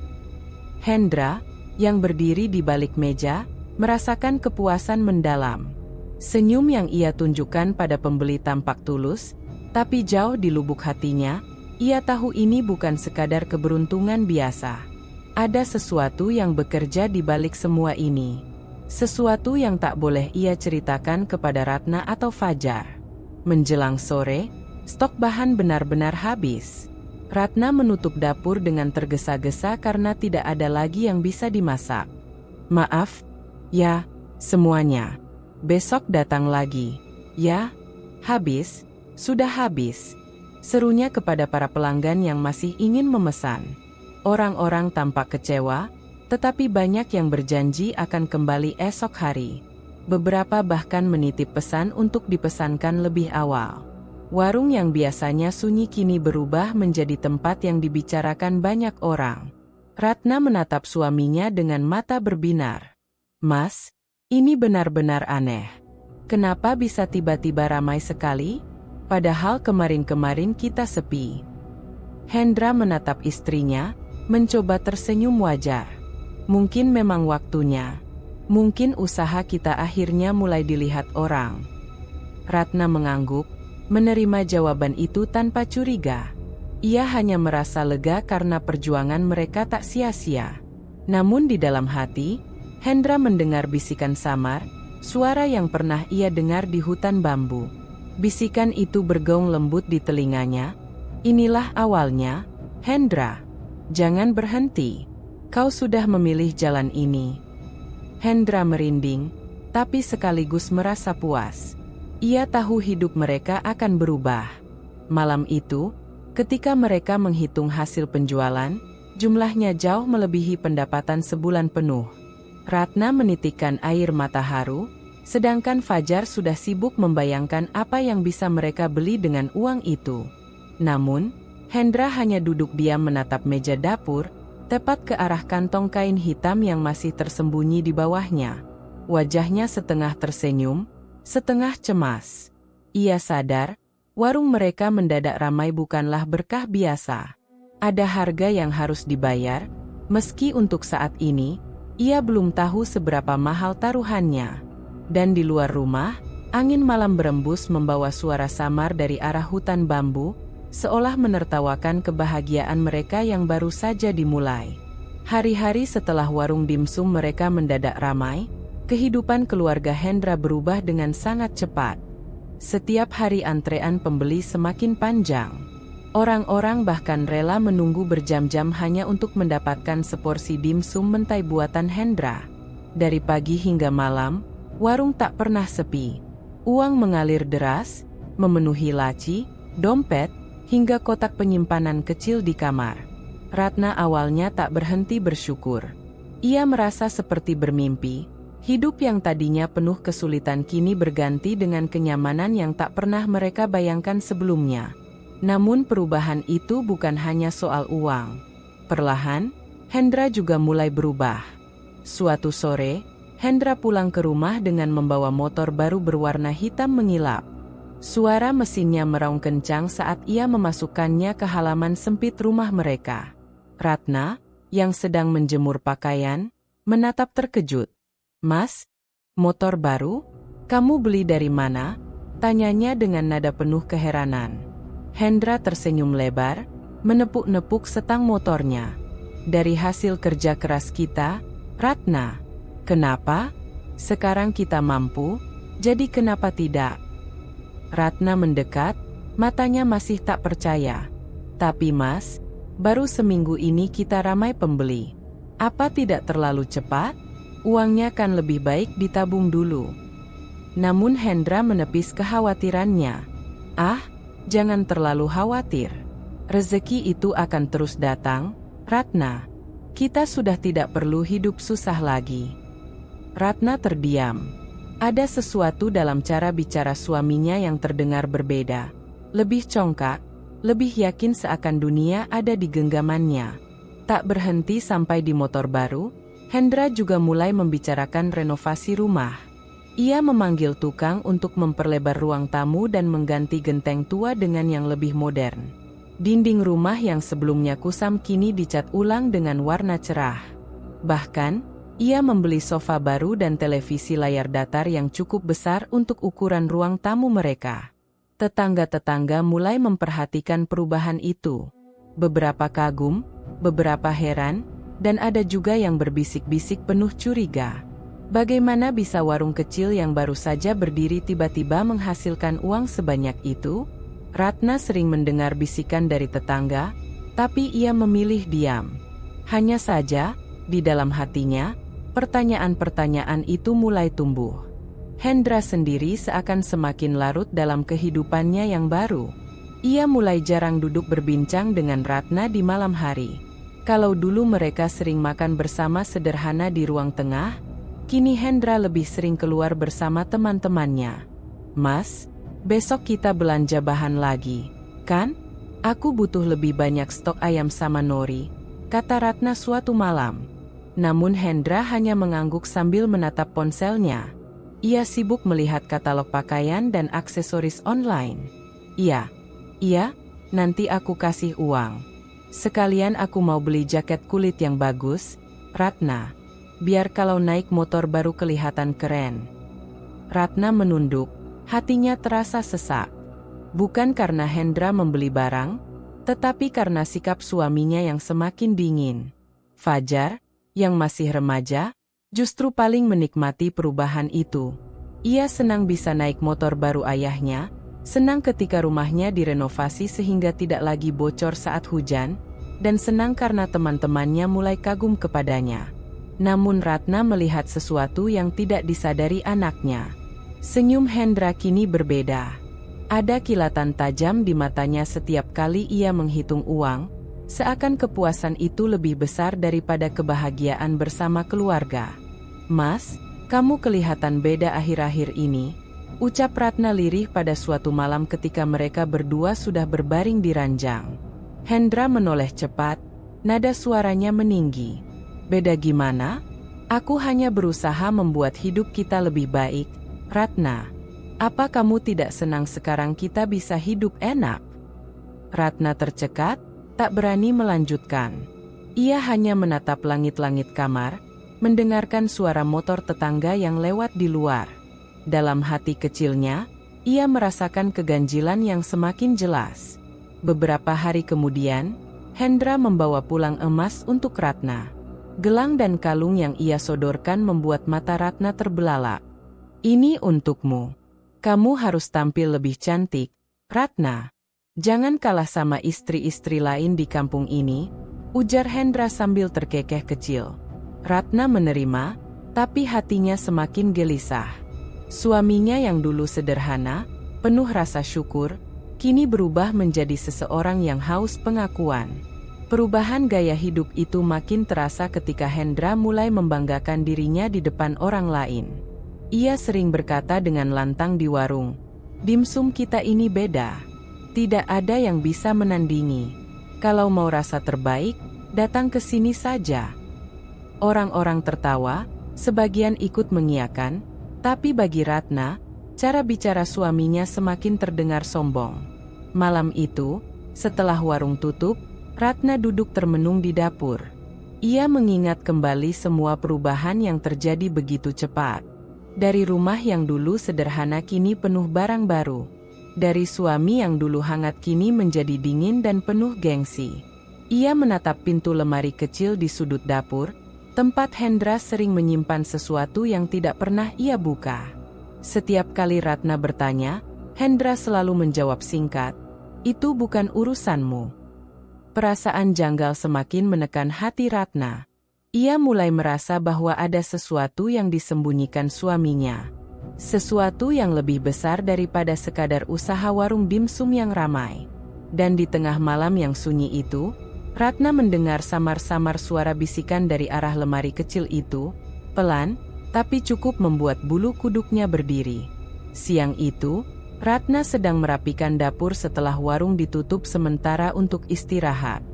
Hendra, yang berdiri di balik meja, merasakan kepuasan mendalam. Senyum yang ia tunjukkan pada pembeli tampak tulus, tapi jauh di lubuk hatinya, ia tahu ini bukan sekadar keberuntungan biasa. Ada sesuatu yang bekerja di balik semua ini. Sesuatu yang tak boleh ia ceritakan kepada Ratna atau Fajar. Menjelang sore, stok bahan benar-benar habis. Ratna menutup dapur dengan tergesa-gesa karena tidak ada lagi yang bisa dimasak. "Maaf, ya, semuanya. Besok datang lagi." "Ya, habis. Sudah habis," serunya kepada para pelanggan yang masih ingin memesan. Orang-orang tampak kecewa, tetapi banyak yang berjanji akan kembali esok hari. Beberapa bahkan menitip pesan untuk dipesankan lebih awal. Warung yang biasanya sunyi kini berubah menjadi tempat yang dibicarakan banyak orang. Ratna menatap suaminya dengan mata berbinar. "Mas, ini benar-benar aneh. Kenapa bisa tiba-tiba ramai sekali? Padahal kemarin-kemarin kita sepi." Hendra menatap istrinya, mencoba tersenyum wajar. "Mungkin memang waktunya. Mungkin usaha kita akhirnya mulai dilihat orang." Ratna mengangguk, menerima jawaban itu tanpa curiga. Ia hanya merasa lega karena perjuangan mereka tak sia-sia. Namun di dalam hati, Hendra mendengar bisikan samar, suara yang pernah ia dengar di hutan bambu. Bisikan itu bergaung lembut di telinganya. "Inilah awalnya, Hendra. Jangan berhenti. Kau sudah memilih jalan ini." Hendra merinding, tapi sekaligus merasa puas. Ia tahu hidup mereka akan berubah. Malam itu, ketika mereka menghitung hasil penjualan, jumlahnya jauh melebihi pendapatan sebulan penuh. Ratna menitikkan air mata haru, sedangkan Fajar sudah sibuk membayangkan apa yang bisa mereka beli dengan uang itu. Namun, Hendra hanya duduk diam menatap meja dapur, tepat ke arah kantong kain hitam yang masih tersembunyi di bawahnya. Wajahnya setengah tersenyum, setengah cemas. Ia sadar, warung mereka mendadak ramai bukanlah berkah biasa. Ada harga yang harus dibayar, meski untuk saat ini, ia belum tahu seberapa mahal taruhannya. Dan di luar rumah, angin malam berembus membawa suara samar dari arah hutan bambu, seolah menertawakan kebahagiaan mereka yang baru saja dimulai. Hari-hari setelah warung dimsum mereka mendadak ramai, kehidupan keluarga Hendra berubah dengan sangat cepat. Setiap hari antrean pembeli semakin panjang. Orang-orang bahkan rela menunggu berjam-jam hanya untuk mendapatkan seporsi dimsum mentai buatan Hendra. Dari pagi hingga malam, warung tak pernah sepi. Uang mengalir deras, memenuhi laci, dompet, hingga kotak penyimpanan kecil di kamar. Ratna awalnya tak berhenti bersyukur. Ia merasa seperti bermimpi. Hidup yang tadinya penuh kesulitan kini berganti dengan kenyamanan yang tak pernah mereka bayangkan sebelumnya. Namun perubahan itu bukan hanya soal uang. Perlahan, Hendra juga mulai berubah. Suatu sore, Hendra pulang ke rumah dengan membawa motor baru berwarna hitam mengilap. Suara mesinnya meraung kencang saat ia memasukkannya ke halaman sempit rumah mereka. Ratna, yang sedang menjemur pakaian, menatap terkejut. "Mas, motor baru? Kamu beli dari mana?" tanyanya dengan nada penuh keheranan. Hendra tersenyum lebar, menepuk-nepuk setang motornya. "Dari hasil kerja keras kita, Ratna. Kenapa? Sekarang kita mampu, jadi kenapa tidak?" Ratna mendekat, matanya masih tak percaya. "Tapi Mas, baru seminggu ini kita ramai pembeli. Apa tidak terlalu cepat? Uangnya kan lebih baik ditabung dulu." Namun Hendra menepis kekhawatirannya. "Ah, jangan terlalu khawatir. Rezeki itu akan terus datang, Ratna. Kita sudah tidak perlu hidup susah lagi." Ratna terdiam. Ada sesuatu dalam cara bicara suaminya yang terdengar berbeda. Lebih congkak, lebih yakin seakan dunia ada di genggamannya. Tak berhenti sampai di motor baru, Hendra juga mulai membicarakan renovasi rumah. Ia memanggil tukang untuk memperlebar ruang tamu dan mengganti genteng tua dengan yang lebih modern. Dinding rumah yang sebelumnya kusam kini dicat ulang dengan warna cerah. Bahkan, ia membeli sofa baru dan televisi layar datar yang cukup besar untuk ukuran ruang tamu mereka. Tetangga-tetangga mulai memperhatikan perubahan itu. Beberapa kagum, beberapa heran, dan ada juga yang berbisik-bisik penuh curiga. Bagaimana bisa warung kecil yang baru saja berdiri tiba-tiba menghasilkan uang sebanyak itu? Ratna sering mendengar bisikan dari tetangga, tapi ia memilih diam. Hanya saja, di dalam hatinya, pertanyaan-pertanyaan itu mulai tumbuh. Hendra sendiri seakan semakin larut dalam kehidupannya yang baru. Ia mulai jarang duduk berbincang dengan Ratna di malam hari. Kalau dulu mereka sering makan bersama sederhana di ruang tengah, kini Hendra lebih sering keluar bersama teman-temannya. "Mas, besok kita belanja bahan lagi, kan? Aku butuh lebih banyak stok ayam sama nori," kata Ratna suatu malam. Namun Hendra hanya mengangguk sambil menatap ponselnya. Ia sibuk melihat katalog pakaian dan aksesoris online. Iya, nanti aku kasih uang. Sekalian aku mau beli jaket kulit yang bagus, Ratna. Biar kalau naik motor baru kelihatan keren." Ratna menunduk, hatinya terasa sesak. Bukan karena Hendra membeli barang, tetapi karena sikap suaminya yang semakin dingin. Fajar, yang masih remaja, justru paling menikmati perubahan itu. Ia senang bisa naik motor baru ayahnya, senang ketika rumahnya direnovasi sehingga tidak lagi bocor saat hujan, dan senang karena teman-temannya mulai kagum kepadanya. Namun Ratna melihat sesuatu yang tidak disadari anaknya. Senyum Hendra kini berbeda. Ada kilatan tajam di matanya setiap kali ia menghitung uang, seakan kepuasan itu lebih besar daripada kebahagiaan bersama keluarga. "Mas, kamu kelihatan beda akhir-akhir ini," ucap Ratna lirih pada suatu malam ketika mereka berdua sudah berbaring di ranjang. Hendra menoleh cepat, nada suaranya meninggi. "Beda gimana? Aku hanya berusaha membuat hidup kita lebih baik, Ratna. Apa kamu tidak senang sekarang kita bisa hidup enak?" Ratna tercekat, tak berani melanjutkan. Ia hanya menatap langit-langit kamar, mendengarkan suara motor tetangga yang lewat di luar. Dalam hati kecilnya, ia merasakan keganjilan yang semakin jelas. Beberapa hari kemudian, Hendra membawa pulang emas untuk Ratna. Gelang dan kalung yang ia sodorkan membuat mata Ratna terbelalak. "Ini untukmu. Kamu harus tampil lebih cantik, Ratna. Jangan kalah sama istri-istri lain di kampung ini," ujar Hendra sambil terkekeh kecil. Ratna menerima, tapi hatinya semakin gelisah. Suaminya yang dulu sederhana, penuh rasa syukur, kini berubah menjadi seseorang yang haus pengakuan. Perubahan gaya hidup itu makin terasa ketika Hendra mulai membanggakan dirinya di depan orang lain. Ia sering berkata dengan lantang di warung, "Dimsum kita ini beda. Tidak ada yang bisa menandingi. Kalau mau rasa terbaik, datang ke sini saja." Orang-orang tertawa, sebagian ikut mengiyakan, tapi bagi Ratna, cara bicara suaminya semakin terdengar sombong. Malam itu, setelah warung tutup, Ratna duduk termenung di dapur. Ia mengingat kembali semua perubahan yang terjadi begitu cepat. Dari rumah yang dulu sederhana kini penuh barang baru. Dari suami yang dulu hangat kini menjadi dingin dan penuh gengsi. Ia menatap pintu lemari kecil di sudut dapur, tempat Hendra sering menyimpan sesuatu yang tidak pernah ia buka. Setiap kali Ratna bertanya, Hendra selalu menjawab singkat, "Itu bukan urusanmu." Perasaan janggal semakin menekan hati Ratna. Ia mulai merasa bahwa ada sesuatu yang disembunyikan suaminya. Sesuatu yang lebih besar daripada sekadar usaha warung dimsum yang ramai. Dan di tengah malam yang sunyi itu, Ratna mendengar samar-samar suara bisikan dari arah lemari kecil itu, pelan, tapi cukup membuat bulu kuduknya berdiri. Siang itu, Ratna sedang merapikan dapur setelah warung ditutup sementara untuk istirahat.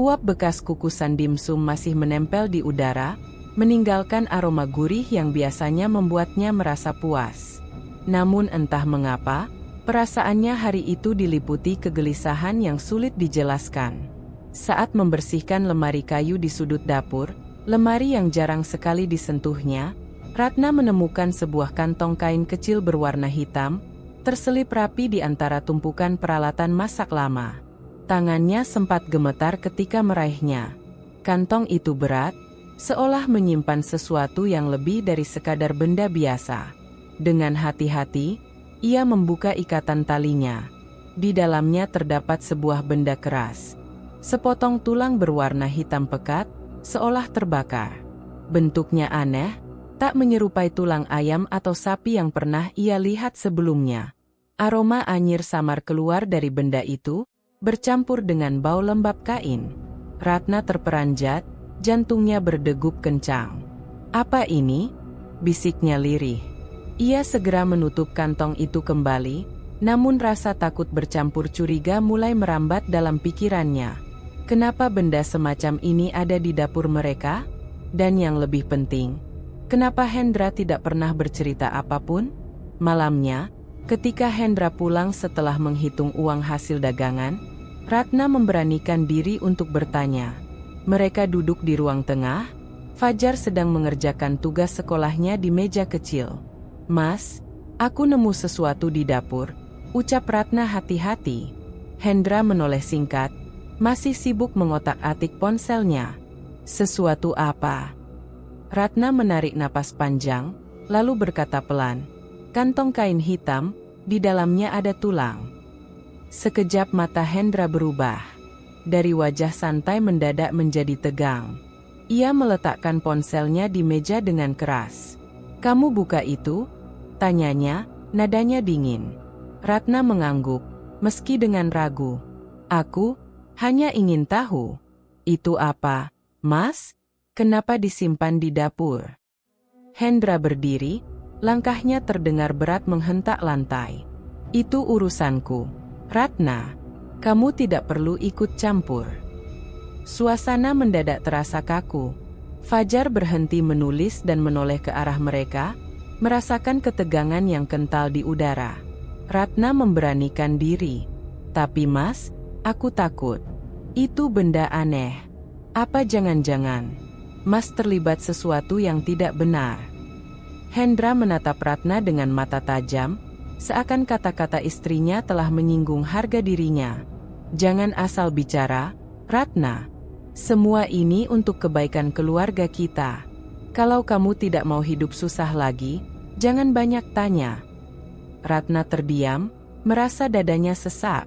Uap bekas kukusan dimsum masih menempel di udara, meninggalkan aroma gurih yang biasanya membuatnya merasa puas. Namun entah mengapa, perasaannya hari itu diliputi kegelisahan yang sulit dijelaskan. Saat membersihkan lemari kayu di sudut dapur, lemari yang jarang sekali disentuhnya, Ratna menemukan sebuah kantong kain kecil berwarna hitam, terselip rapi di antara tumpukan peralatan masak lama. Tangannya sempat gemetar ketika meraihnya. Kantong itu berat, seolah menyimpan sesuatu yang lebih dari sekadar benda biasa. Dengan hati-hati, ia membuka ikatan talinya. Di dalamnya terdapat sebuah benda keras. Sepotong tulang berwarna hitam pekat, seolah terbakar. Bentuknya aneh, tak menyerupai tulang ayam atau sapi yang pernah ia lihat sebelumnya. Aroma anyir samar keluar dari benda itu, bercampur dengan bau lembab kain. Ratna terperanjat, jantungnya berdegup kencang. "Apa ini?" bisiknya lirih. Ia segera menutup kantong itu kembali, namun rasa takut bercampur curiga mulai merambat dalam pikirannya. Kenapa benda semacam ini ada di dapur mereka? Dan yang lebih penting, kenapa Hendra tidak pernah bercerita apapun? Malamnya, ketika Hendra pulang setelah menghitung uang hasil dagangan, Ratna memberanikan diri untuk bertanya. Mereka duduk di ruang tengah, Fajar sedang mengerjakan tugas sekolahnya di meja kecil. "Mas, aku nemu sesuatu di dapur," ucap Ratna hati-hati. Hendra menoleh singkat, masih sibuk mengotak-atik ponselnya. "Sesuatu apa?" Ratna menarik napas panjang, lalu berkata pelan, "Kantong kain hitam, di dalamnya ada tulang." Sekejap mata Hendra berubah. Dari wajah santai mendadak menjadi tegang. Ia meletakkan ponselnya di meja dengan keras. "Kamu buka itu?" tanyanya, nadanya dingin. Ratna mengangguk, meski dengan ragu. "Aku hanya ingin tahu, itu apa, Mas? Kenapa disimpan di dapur?" Hendra berdiri, langkahnya terdengar berat menghentak lantai. "Itu urusanku, Ratna. Kamu tidak perlu ikut campur." Suasana mendadak terasa kaku. Fajar berhenti menulis dan menoleh ke arah mereka, merasakan ketegangan yang kental di udara. Ratna memberanikan diri. "Tapi Mas, aku takut. Itu benda aneh. Apa jangan-jangan Mas terlibat sesuatu yang tidak benar?" Hendra menatap Ratna dengan mata tajam, seakan kata-kata istrinya telah menyinggung harga dirinya. "Jangan asal bicara, Ratna. Semua ini untuk kebaikan keluarga kita. Kalau kamu tidak mau hidup susah lagi, jangan banyak tanya." Ratna terdiam, merasa dadanya sesak.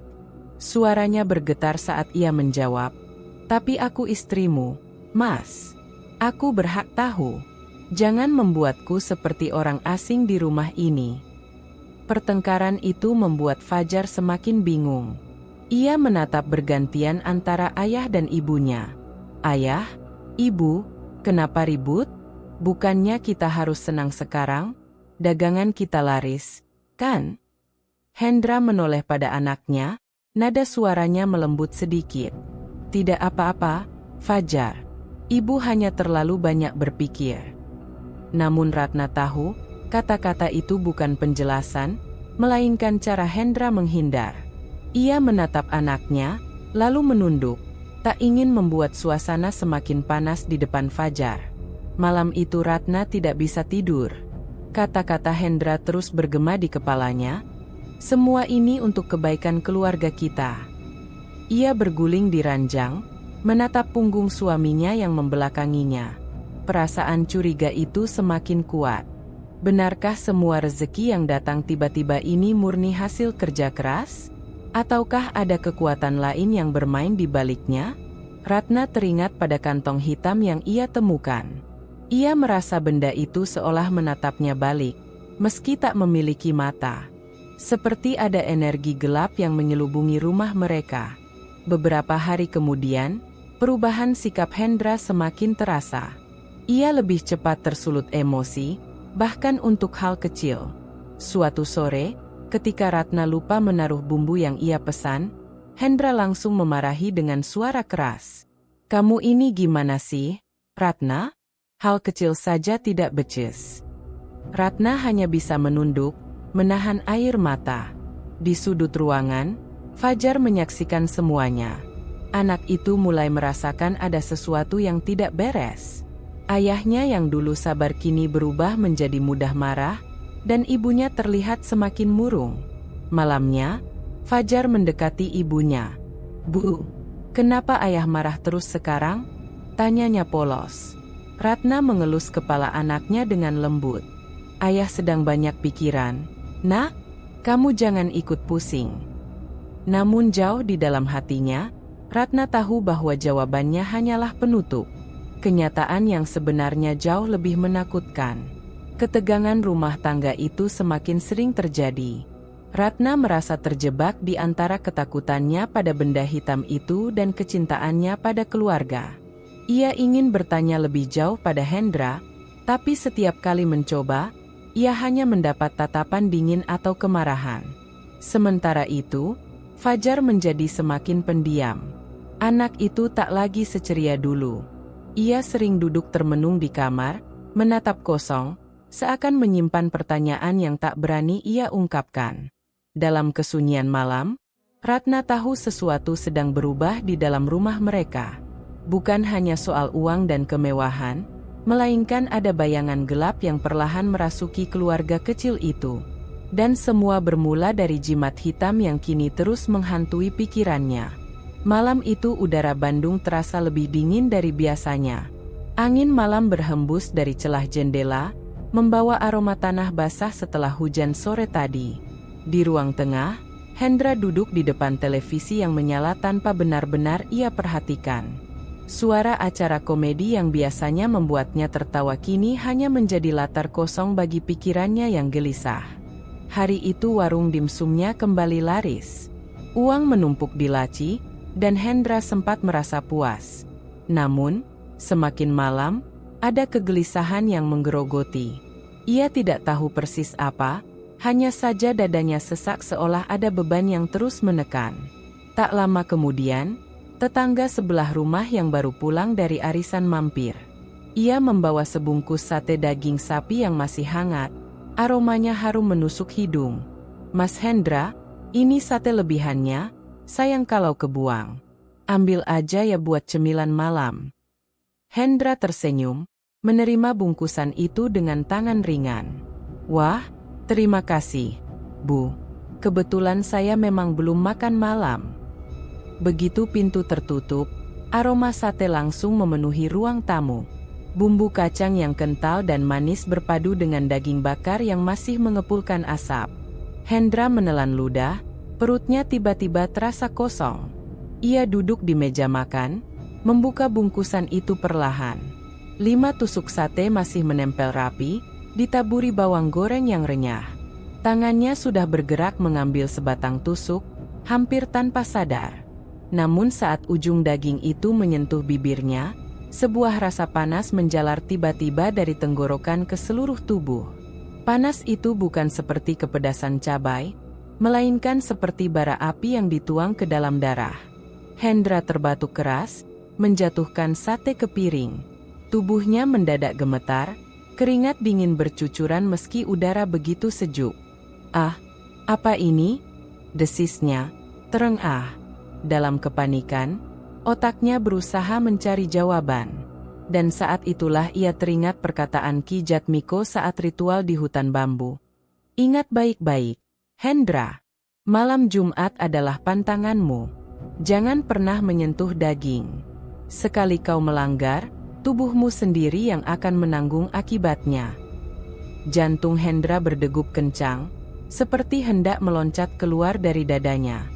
Suaranya bergetar saat ia menjawab, "Tapi aku istrimu, Mas. Aku berhak tahu. Jangan membuatku seperti orang asing di rumah ini." Pertengkaran itu membuat Fajar semakin bingung. Ia menatap bergantian antara ayah dan ibunya. Ayah, ibu, kenapa ribut? Bukannya kita harus senang sekarang? Dagangan kita laris, kan? Hendra menoleh pada anaknya, nada suaranya melembut sedikit. Tidak apa-apa, Fajar. Ibu hanya terlalu banyak berpikir. Namun Ratna tahu, kata-kata itu bukan penjelasan, melainkan cara Hendra menghindar. Ia menatap anaknya, lalu menunduk, tak ingin membuat suasana semakin panas di depan Fajar. Malam itu Ratna tidak bisa tidur. Kata-kata Hendra terus bergema di kepalanya. Semua ini untuk kebaikan keluarga kita. Ia berguling di ranjang, menatap punggung suaminya yang membelakanginya. Perasaan curiga itu semakin kuat. Benarkah semua rezeki yang datang tiba-tiba ini murni hasil kerja keras? Ataukah ada kekuatan lain yang bermain di baliknya? Ratna teringat pada kantong hitam yang ia temukan. Ia merasa benda itu seolah menatapnya balik, meski tak memiliki mata. Seperti ada energi gelap yang menyelubungi rumah mereka. Beberapa hari kemudian, perubahan sikap Hendra semakin terasa. Ia lebih cepat tersulut emosi, bahkan untuk hal kecil. Suatu sore, ketika Ratna lupa menaruh bumbu yang ia pesan, Hendra langsung memarahi dengan suara keras. "Kamu ini gimana sih, Ratna? Hal kecil saja tidak becus." Ratna hanya bisa menunduk, menahan air mata. Di sudut ruangan, Fajar menyaksikan semuanya. Anak itu mulai merasakan ada sesuatu yang tidak beres. Ayahnya yang dulu sabar kini berubah menjadi mudah marah, dan ibunya terlihat semakin murung. Malamnya, Fajar mendekati ibunya. "Bu, kenapa ayah marah terus sekarang?" tanyanya polos. Ratna mengelus kepala anaknya dengan lembut. "Ayah sedang banyak pikiran. Nak, kamu jangan ikut pusing." Namun jauh di dalam hatinya, Ratna tahu bahwa jawabannya hanyalah penutup. Kenyataan yang sebenarnya jauh lebih menakutkan. Ketegangan rumah tangga itu semakin sering terjadi. Ratna merasa terjebak di antara ketakutannya pada benda hitam itu dan kecintaannya pada keluarga. Ia ingin bertanya lebih jauh pada Hendra, tapi setiap kali mencoba, ia hanya mendapat tatapan dingin atau kemarahan. Sementara itu, Fajar menjadi semakin pendiam. Anak itu tak lagi seceria dulu. Ia sering duduk termenung di kamar, menatap kosong, seakan menyimpan pertanyaan yang tak berani ia ungkapkan. Dalam kesunyian malam, Ratna tahu sesuatu sedang berubah di dalam rumah mereka. Bukan hanya soal uang dan kemewahan, melainkan ada bayangan gelap yang perlahan merasuki keluarga kecil itu. Dan semua bermula dari jimat hitam yang kini terus menghantui pikirannya. Malam itu udara Bandung terasa lebih dingin dari biasanya. Angin malam berhembus dari celah jendela, membawa aroma tanah basah setelah hujan sore tadi. Di ruang tengah, Hendra duduk di depan televisi yang menyala tanpa benar-benar ia perhatikan. Suara acara komedi yang biasanya membuatnya tertawa kini hanya menjadi latar kosong bagi pikirannya yang gelisah. Hari itu warung dimsumnya kembali laris. Uang menumpuk di laci, dan Hendra sempat merasa puas. Namun, semakin malam, ada kegelisahan yang menggerogoti. Ia tidak tahu persis apa, hanya saja dadanya sesak seolah ada beban yang terus menekan. Tak lama kemudian, tetangga sebelah rumah yang baru pulang dari arisan mampir. Ia membawa sebungkus sate daging sapi yang masih hangat. Aromanya harum menusuk hidung. "Mas Hendra, ini sate lebihannya, sayang kalau kebuang. Ambil aja ya buat cemilan malam." Hendra tersenyum, menerima bungkusan itu dengan tangan ringan. "Wah, terima kasih, Bu. Kebetulan saya memang belum makan malam." Begitu pintu tertutup, aroma sate langsung memenuhi ruang tamu. Bumbu kacang yang kental dan manis berpadu dengan daging bakar yang masih mengepulkan asap. Hendra menelan ludah, perutnya tiba-tiba terasa kosong. Ia duduk di meja makan, membuka bungkusan itu perlahan. 5 tusuk sate masih menempel rapi, ditaburi bawang goreng yang renyah. Tangannya sudah bergerak mengambil sebatang tusuk, hampir tanpa sadar. Namun saat ujung daging itu menyentuh bibirnya, sebuah rasa panas menjalar tiba-tiba dari tenggorokan ke seluruh tubuh. Panas itu bukan seperti kepedasan cabai, melainkan seperti bara api yang dituang ke dalam darah. Hendra terbatuk keras, menjatuhkan sate ke piring. Tubuhnya mendadak gemetar, keringat dingin bercucuran meski udara begitu sejuk. "Ah, apa ini?" desisnya, terengah. Dalam kepanikan, otaknya berusaha mencari jawaban. Dan saat itulah ia teringat perkataan Ki Jatmiko saat ritual di hutan bambu. "Ingat baik-baik, Hendra. Malam Jumat adalah pantanganmu. Jangan pernah menyentuh daging. Sekali kau melanggar, tubuhmu sendiri yang akan menanggung akibatnya." Jantung Hendra berdegup kencang, seperti hendak meloncat keluar dari dadanya.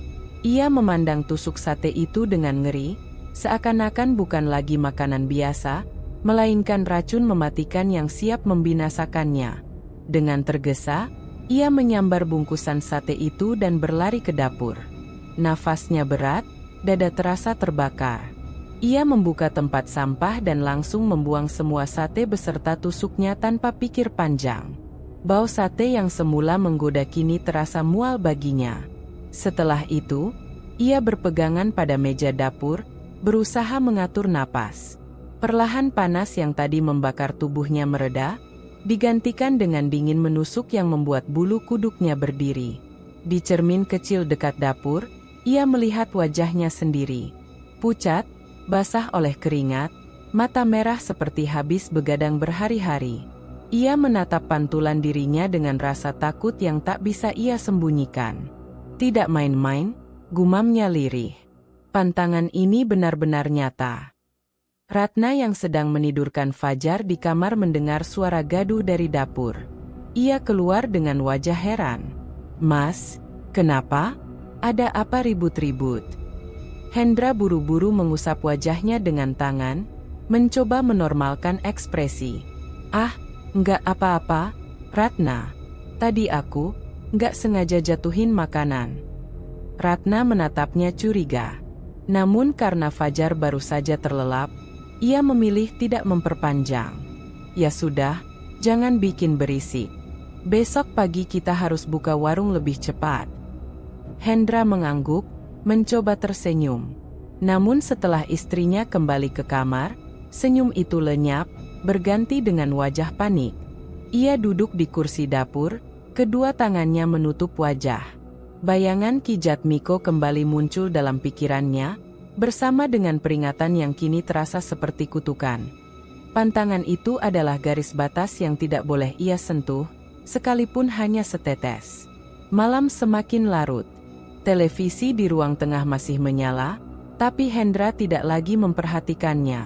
Ia memandang tusuk sate itu dengan ngeri, seakan-akan bukan lagi makanan biasa, melainkan racun mematikan yang siap membinasakannya. Dengan tergesa, ia menyambar bungkusan sate itu dan berlari ke dapur. Nafasnya berat, dada terasa terbakar. Ia membuka tempat sampah dan langsung membuang semua sate beserta tusuknya tanpa pikir panjang. Bau sate yang semula menggoda kini terasa mual baginya. Setelah itu, ia berpegangan pada meja dapur, berusaha mengatur napas. Perlahan panas yang tadi membakar tubuhnya mereda, digantikan dengan dingin menusuk yang membuat bulu kuduknya berdiri. Di cermin kecil dekat dapur, ia melihat wajahnya sendiri. Pucat, basah oleh keringat, mata merah seperti habis begadang berhari-hari. Ia menatap pantulan dirinya dengan rasa takut yang tak bisa ia sembunyikan. "Tidak main-main," gumamnya lirih. "Pantangan ini benar-benar nyata." Ratna yang sedang menidurkan Fajar di kamar mendengar suara gaduh dari dapur. Ia keluar dengan wajah heran. "Mas, kenapa? Ada apa ribut-ribut?" Hendra buru-buru mengusap wajahnya dengan tangan, mencoba menormalkan ekspresi. "Ah, enggak apa-apa, Ratna. Tadi aku enggak sengaja jatuhin makanan." Ratna menatapnya curiga. Namun karena Fajar baru saja terlelap, ia memilih tidak memperpanjang. "Ya sudah, jangan bikin berisik. Besok pagi kita harus buka warung lebih cepat." Hendra mengangguk, mencoba tersenyum. Namun setelah istrinya kembali ke kamar, senyum itu lenyap, berganti dengan wajah panik. Ia duduk di kursi dapur, kedua tangannya menutup wajah. Bayangan Ki Jatmiko kembali muncul dalam pikirannya, bersama dengan peringatan yang kini terasa seperti kutukan. Pantangan itu adalah garis batas yang tidak boleh ia sentuh, sekalipun hanya setetes. Malam semakin larut. Televisi di ruang tengah masih menyala, tapi Hendra tidak lagi memperhatikannya.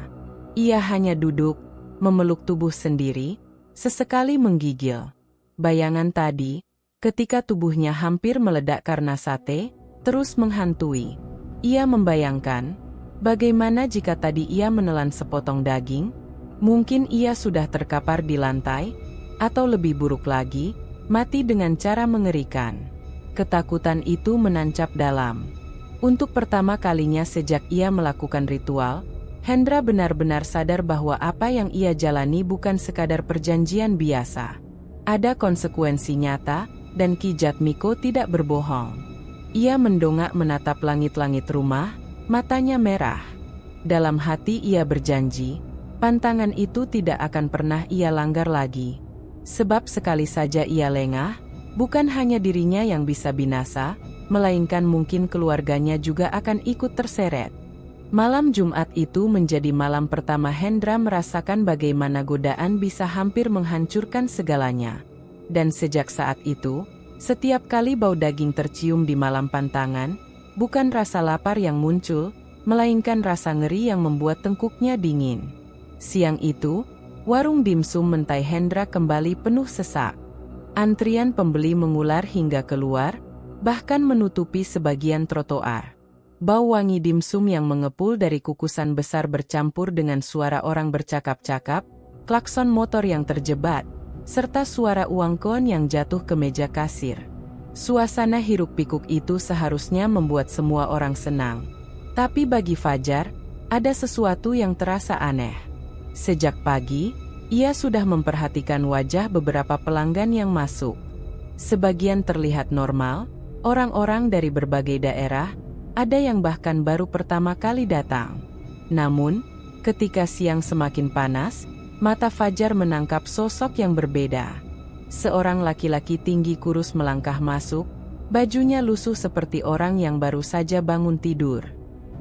Ia hanya duduk, memeluk tubuh sendiri, sesekali menggigil. Bayangan tadi, ketika tubuhnya hampir meledak karena sate, terus menghantui. Ia membayangkan, bagaimana jika tadi ia menelan sepotong daging, mungkin ia sudah terkapar di lantai, atau lebih buruk lagi, mati dengan cara mengerikan. Ketakutan itu menancap dalam. Untuk pertama kalinya sejak ia melakukan ritual, Hendra benar-benar sadar bahwa apa yang ia jalani bukan sekadar perjanjian biasa. Ada konsekuensi nyata, dan Ki Jatmiko tidak berbohong. Ia mendongak menatap langit-langit rumah, matanya merah. Dalam hati ia berjanji, pantangan itu tidak akan pernah ia langgar lagi. Sebab sekali saja ia lengah, bukan hanya dirinya yang bisa binasa, melainkan mungkin keluarganya juga akan ikut terseret. Malam Jumat itu menjadi malam pertama Hendra merasakan bagaimana godaan bisa hampir menghancurkan segalanya. Dan sejak saat itu, setiap kali bau daging tercium di malam pantangan, bukan rasa lapar yang muncul, melainkan rasa ngeri yang membuat tengkuknya dingin. Siang itu, warung dimsum mentai Hendra kembali penuh sesak. Antrian pembeli mengular hingga keluar, bahkan menutupi sebagian trotoar. Bau wangi dimsum yang mengepul dari kukusan besar bercampur dengan suara orang bercakap-cakap, klakson motor yang terjebat, serta suara uang koin yang jatuh ke meja kasir. Suasana hiruk-pikuk itu seharusnya membuat semua orang senang. Tapi bagi Fajar, ada sesuatu yang terasa aneh. Sejak pagi, ia sudah memperhatikan wajah beberapa pelanggan yang masuk. Sebagian terlihat normal, orang-orang dari berbagai daerah, ada yang bahkan baru pertama kali datang. Namun, ketika siang semakin panas, mata Fajar menangkap sosok yang berbeda. Seorang laki-laki tinggi kurus melangkah masuk, bajunya lusuh seperti orang yang baru saja bangun tidur.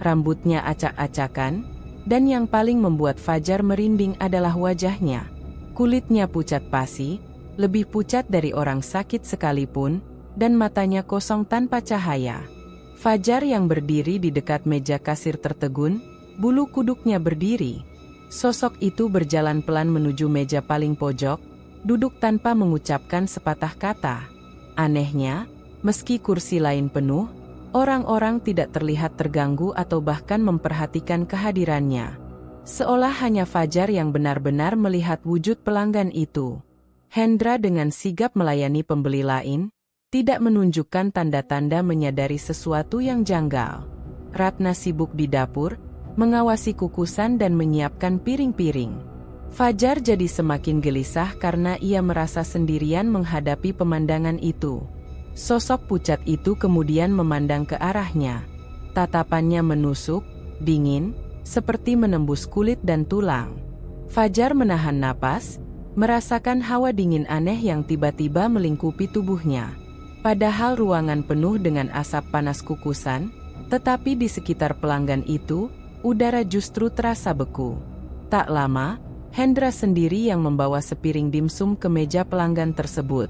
Rambutnya acak-acakan, dan yang paling membuat Fajar merinding adalah wajahnya. Kulitnya pucat pasi, lebih pucat dari orang sakit sekalipun, dan matanya kosong tanpa cahaya. Fajar yang berdiri di dekat meja kasir tertegun, bulu kuduknya berdiri. Sosok itu berjalan pelan menuju meja paling pojok, duduk tanpa mengucapkan sepatah kata. Anehnya, meski kursi lain penuh, orang-orang tidak terlihat terganggu atau bahkan memperhatikan kehadirannya. Seolah hanya Fajar yang benar-benar melihat wujud pelanggan itu. Hendra dengan sigap melayani pembeli lain, tidak menunjukkan tanda-tanda menyadari sesuatu yang janggal. Ratna sibuk di dapur, mengawasi kukusan dan menyiapkan piring-piring. Fajar jadi semakin gelisah karena ia merasa sendirian menghadapi pemandangan itu. Sosok pucat itu kemudian memandang ke arahnya. Tatapannya menusuk, dingin, seperti menembus kulit dan tulang. Fajar menahan napas, merasakan hawa dingin aneh yang tiba-tiba melingkupi tubuhnya. Padahal ruangan penuh dengan asap panas kukusan, tetapi di sekitar pelanggan itu, udara justru terasa beku. Tak lama, Hendra sendiri yang membawa sepiring dimsum ke meja pelanggan tersebut.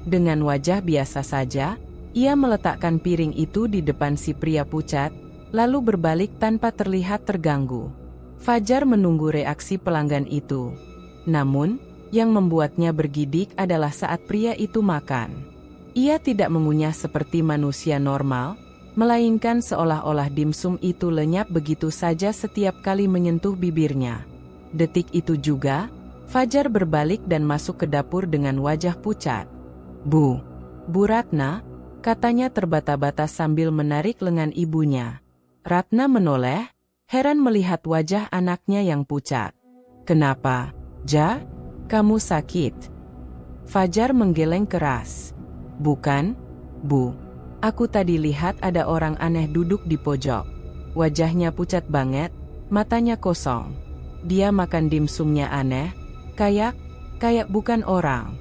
Dengan wajah biasa saja, ia meletakkan piring itu di depan si pria pucat, lalu berbalik tanpa terlihat terganggu. Fajar menunggu reaksi pelanggan itu. Namun, yang membuatnya bergidik adalah saat pria itu makan. Ia tidak mengunyah seperti manusia normal, melainkan seolah-olah dimsum itu lenyap begitu saja setiap kali menyentuh bibirnya. Detik itu juga, Fajar berbalik dan masuk ke dapur dengan wajah pucat. Bu Ratna, katanya terbata-bata sambil menarik lengan ibunya. Ratna menoleh, heran melihat wajah anaknya yang pucat. Kenapa, Ja? Kamu sakit? Fajar menggeleng keras. Bukan, Bu. Aku tadi lihat ada orang aneh duduk di pojok. Wajahnya pucat banget, matanya kosong. Dia makan dimsumnya aneh, kayak bukan orang.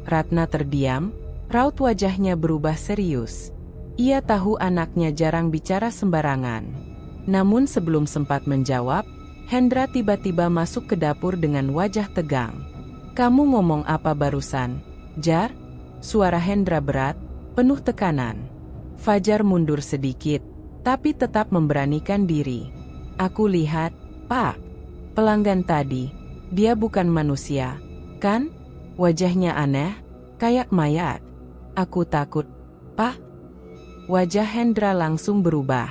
Ratna terdiam, raut wajahnya berubah serius. Ia tahu anaknya jarang bicara sembarangan. Namun sebelum sempat menjawab, Hendra tiba-tiba masuk ke dapur dengan wajah tegang. Kamu ngomong apa barusan, Jar? Suara Hendra berat, penuh tekanan. Fajar mundur sedikit, tapi tetap memberanikan diri. Aku lihat, Pak, pelanggan tadi, dia bukan manusia, kan? Wajahnya aneh, kayak mayat. Aku takut, Pak. Wajah Hendra langsung berubah.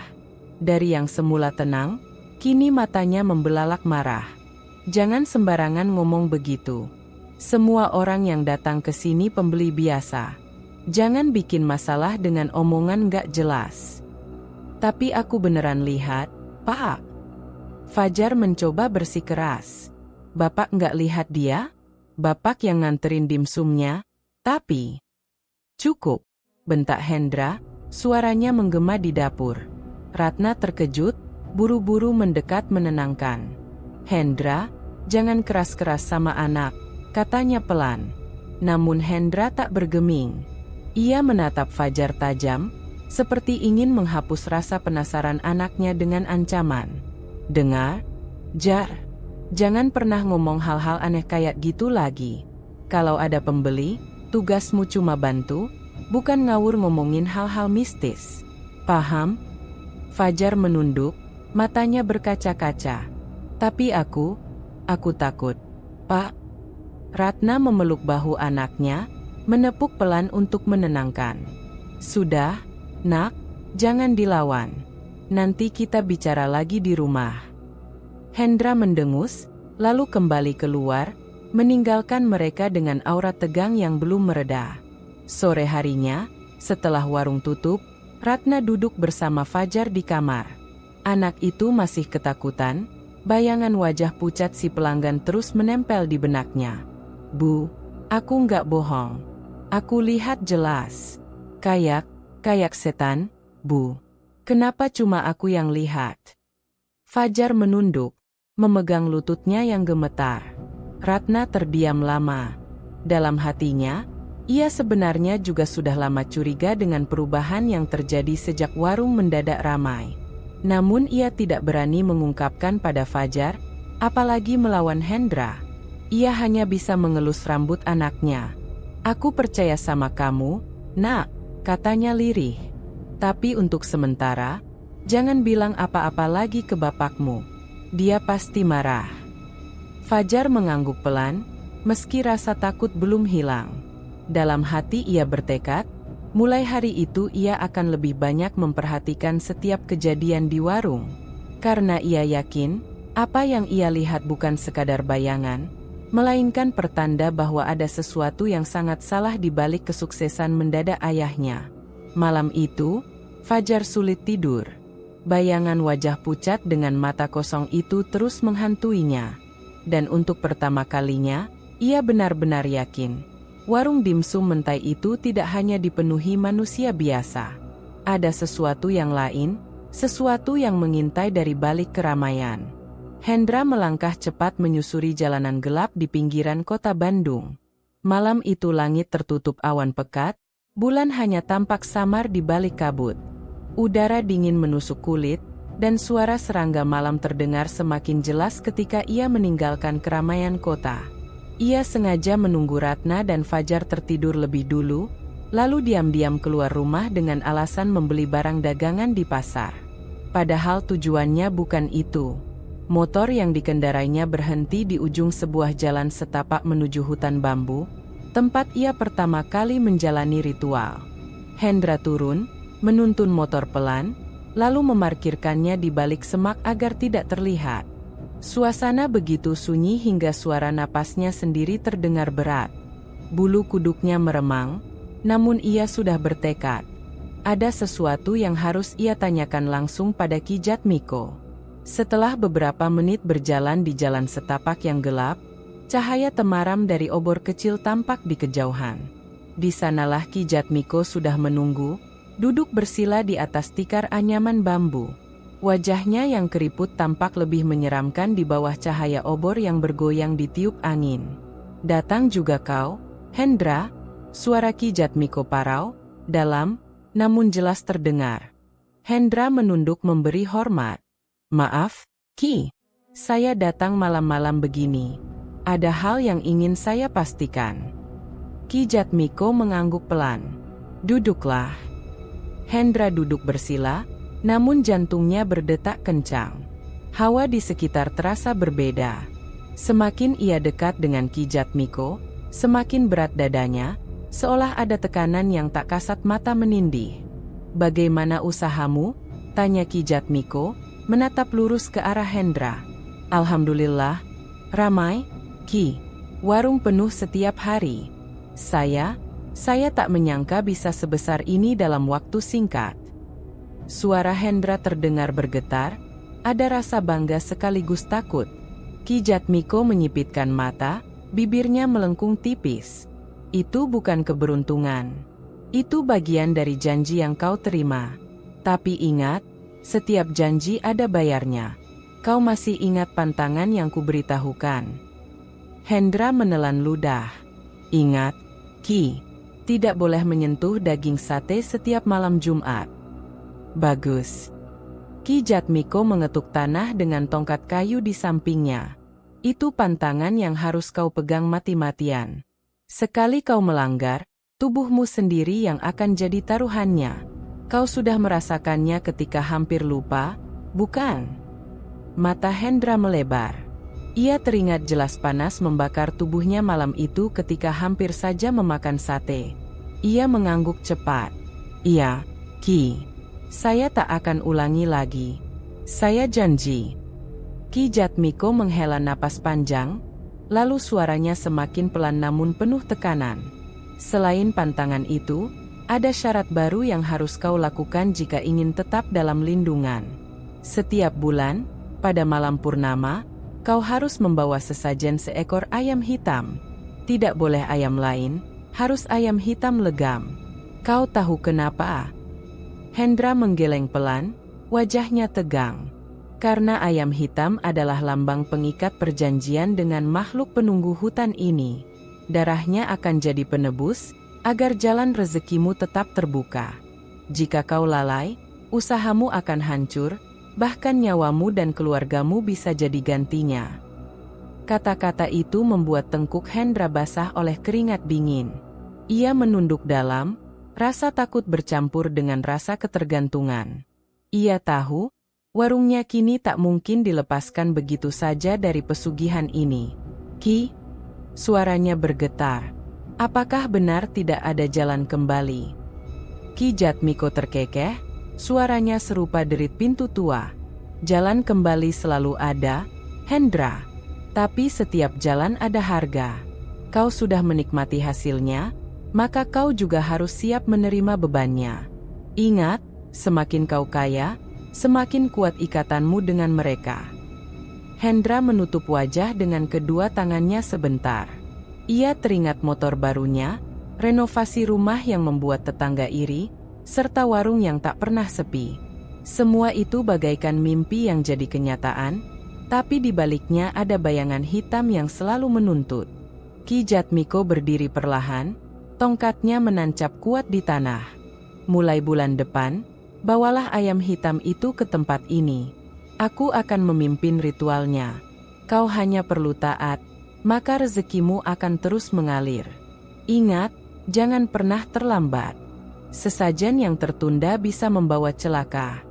Dari yang semula tenang, kini matanya membelalak marah. Jangan sembarangan ngomong begitu. Semua orang yang datang ke sini pembeli biasa. Jangan bikin masalah dengan omongan gak jelas. Tapi aku beneran lihat, Pak. Fajar mencoba bersikeras. Bapak gak lihat dia? Bapak yang nganterin dimsumnya? Tapi... Cukup, bentak Hendra, suaranya menggema di dapur. Ratna terkejut, buru-buru mendekat menenangkan. Hendra, jangan keras-keras sama anak, katanya pelan. Namun Hendra tak bergeming. Ia menatap Fajar tajam, seperti ingin menghapus rasa penasaran anaknya dengan ancaman. Dengar, Jar, jangan pernah ngomong hal-hal aneh kayak gitu lagi. Kalau ada pembeli, tugasmu cuma bantu, bukan ngawur ngomongin hal-hal mistis. Paham? Fajar menunduk, matanya berkaca-kaca. Tapi aku takut. Pak. Ratna memeluk bahu anaknya, menepuk pelan untuk menenangkan. Sudah, Nak, jangan dilawan. Nanti kita bicara lagi di rumah. Hendra mendengus, lalu kembali keluar, meninggalkan mereka dengan aura tegang yang belum mereda. Sore harinya, setelah warung tutup, Ratna duduk bersama Fajar di kamar. Anak itu masih ketakutan, bayangan wajah pucat si pelanggan terus menempel di benaknya. "Bu, aku nggak bohong. Aku lihat jelas. Kayak setan, Bu. Kenapa cuma aku yang lihat?" Fajar menunduk, memegang lututnya yang gemetar. Ratna terdiam lama. Dalam hatinya, ia sebenarnya juga sudah lama curiga dengan perubahan yang terjadi sejak warung mendadak ramai. Namun ia tidak berani mengungkapkan pada Fajar, apalagi melawan Hendra. Ia hanya bisa mengelus rambut anaknya. "Aku percaya sama kamu, Nak," katanya lirih. "Tapi untuk sementara, jangan bilang apa-apa lagi ke bapakmu. Dia pasti marah." Fajar mengangguk pelan, meski rasa takut belum hilang. Dalam hati ia bertekad, mulai hari itu ia akan lebih banyak memperhatikan setiap kejadian di warung. Karena ia yakin, apa yang ia lihat bukan sekadar bayangan, melainkan pertanda bahwa ada sesuatu yang sangat salah di balik kesuksesan mendadak ayahnya. Malam itu, Fajar sulit tidur. Bayangan wajah pucat dengan mata kosong itu terus menghantuinya. Dan untuk pertama kalinya, ia benar-benar yakin warung dimsum mentai itu tidak hanya dipenuhi manusia biasa. Ada sesuatu yang lain, sesuatu yang mengintai dari balik keramaian. Hendra melangkah cepat menyusuri jalanan gelap di pinggiran kota Bandung. Malam itu langit tertutup awan pekat, bulan hanya tampak samar di balik kabut. Udara dingin menusuk kulit, dan suara serangga malam terdengar semakin jelas ketika ia meninggalkan keramaian kota. Ia sengaja menunggu Ratna dan Fajar tertidur lebih dulu, lalu diam-diam keluar rumah dengan alasan membeli barang dagangan di pasar. Padahal tujuannya bukan itu. Motor yang dikendarainya berhenti di ujung sebuah jalan setapak menuju hutan bambu, tempat ia pertama kali menjalani ritual. Hendra turun, menuntun motor pelan, lalu memarkirkannya di balik semak agar tidak terlihat. Suasana begitu sunyi hingga suara napasnya sendiri terdengar berat. Bulu kuduknya meremang, namun ia sudah bertekad. Ada sesuatu yang harus ia tanyakan langsung pada Ki Jatmiko. Setelah beberapa menit berjalan di jalan setapak yang gelap, cahaya temaram dari obor kecil tampak di kejauhan. Di sanalah Ki Jatmiko sudah menunggu, duduk bersila di atas tikar anyaman bambu. Wajahnya yang keriput tampak lebih menyeramkan di bawah cahaya obor yang bergoyang ditiup angin. "Datang juga kau, Hendra?" Suara Ki Jatmiko parau, dalam, namun jelas terdengar. Hendra menunduk memberi hormat. "Maaf, Ki. Saya datang malam-malam begini. Ada hal yang ingin saya pastikan." Ki Jatmiko mengangguk pelan. "Duduklah." Hendra duduk bersila, namun jantungnya berdetak kencang. Hawa di sekitar terasa berbeda. Semakin ia dekat dengan Ki Jatmiko, semakin berat dadanya, seolah ada tekanan yang tak kasat mata menindih. "Bagaimana usahamu?" tanya Ki Jatmiko, menatap lurus ke arah Hendra. "Alhamdulillah, ramai, Ki. Warung penuh setiap hari. Saya tak menyangka bisa sebesar ini dalam waktu singkat." Suara Hendra terdengar bergetar, ada rasa bangga sekaligus takut. Ki Jatmiko menyipitkan mata, bibirnya melengkung tipis. "Itu bukan keberuntungan. Itu bagian dari janji yang kau terima. Tapi ingat, setiap janji ada bayarnya. Kau masih ingat pantangan yang kuberitahukan?" Hendra menelan ludah. "Ingat, Ki. Tidak boleh menyentuh daging sate setiap malam Jumat." "Bagus." Ki Jatmiko mengetuk tanah dengan tongkat kayu di sampingnya. "Itu pantangan yang harus kau pegang mati-matian. Sekali kau melanggar, tubuhmu sendiri yang akan jadi taruhannya. Kau sudah merasakannya ketika hampir lupa, bukan?" Mata Hendra melebar. Ia teringat jelas panas membakar tubuhnya malam itu ketika hampir saja memakan sate. Ia mengangguk cepat. "Iya, Ki. Saya tak akan ulangi lagi. Saya janji." Ki Jatmiko menghela napas panjang, lalu suaranya semakin pelan namun penuh tekanan. Selain pantangan itu, ada syarat baru yang harus kau lakukan jika ingin tetap dalam lindungan. Setiap bulan, pada malam purnama, kau harus membawa sesajen seekor ayam hitam. Tidak boleh ayam lain, harus ayam hitam legam. Kau tahu kenapa? Hendra menggeleng pelan, wajahnya tegang. Karena ayam hitam adalah lambang pengikat perjanjian dengan makhluk penunggu hutan ini. Darahnya akan jadi penebus, agar jalan rezekimu tetap terbuka. Jika kau lalai, usahamu akan hancur, bahkan nyawamu dan keluargamu bisa jadi gantinya. Kata-kata itu membuat tengkuk Hendra basah oleh keringat dingin. Ia menunduk dalam, rasa takut bercampur dengan rasa ketergantungan. Ia tahu, warungnya kini tak mungkin dilepaskan begitu saja dari pesugihan ini. Ki, suaranya bergetar. Apakah benar tidak ada jalan kembali? Ki Jatmiko terkekeh, suaranya serupa derit pintu tua. Jalan kembali selalu ada, Hendra. Tapi setiap jalan ada harga. Kau sudah menikmati hasilnya, maka kau juga harus siap menerima bebannya. Ingat, semakin kau kaya, semakin kuat ikatanmu dengan mereka. Hendra menutup wajah dengan kedua tangannya sebentar. Ia teringat motor barunya, renovasi rumah yang membuat tetangga iri, serta warung yang tak pernah sepi. Semua itu bagaikan mimpi yang jadi kenyataan, tapi di baliknya ada bayangan hitam yang selalu menuntut. Ki Jatmiko berdiri perlahan, tongkatnya menancap kuat di tanah. Mulai bulan depan, bawalah ayam hitam itu ke tempat ini. Aku akan memimpin ritualnya. Kau hanya perlu taat, maka rezekimu akan terus mengalir. Ingat, jangan pernah terlambat. Sesajen yang tertunda bisa membawa celaka.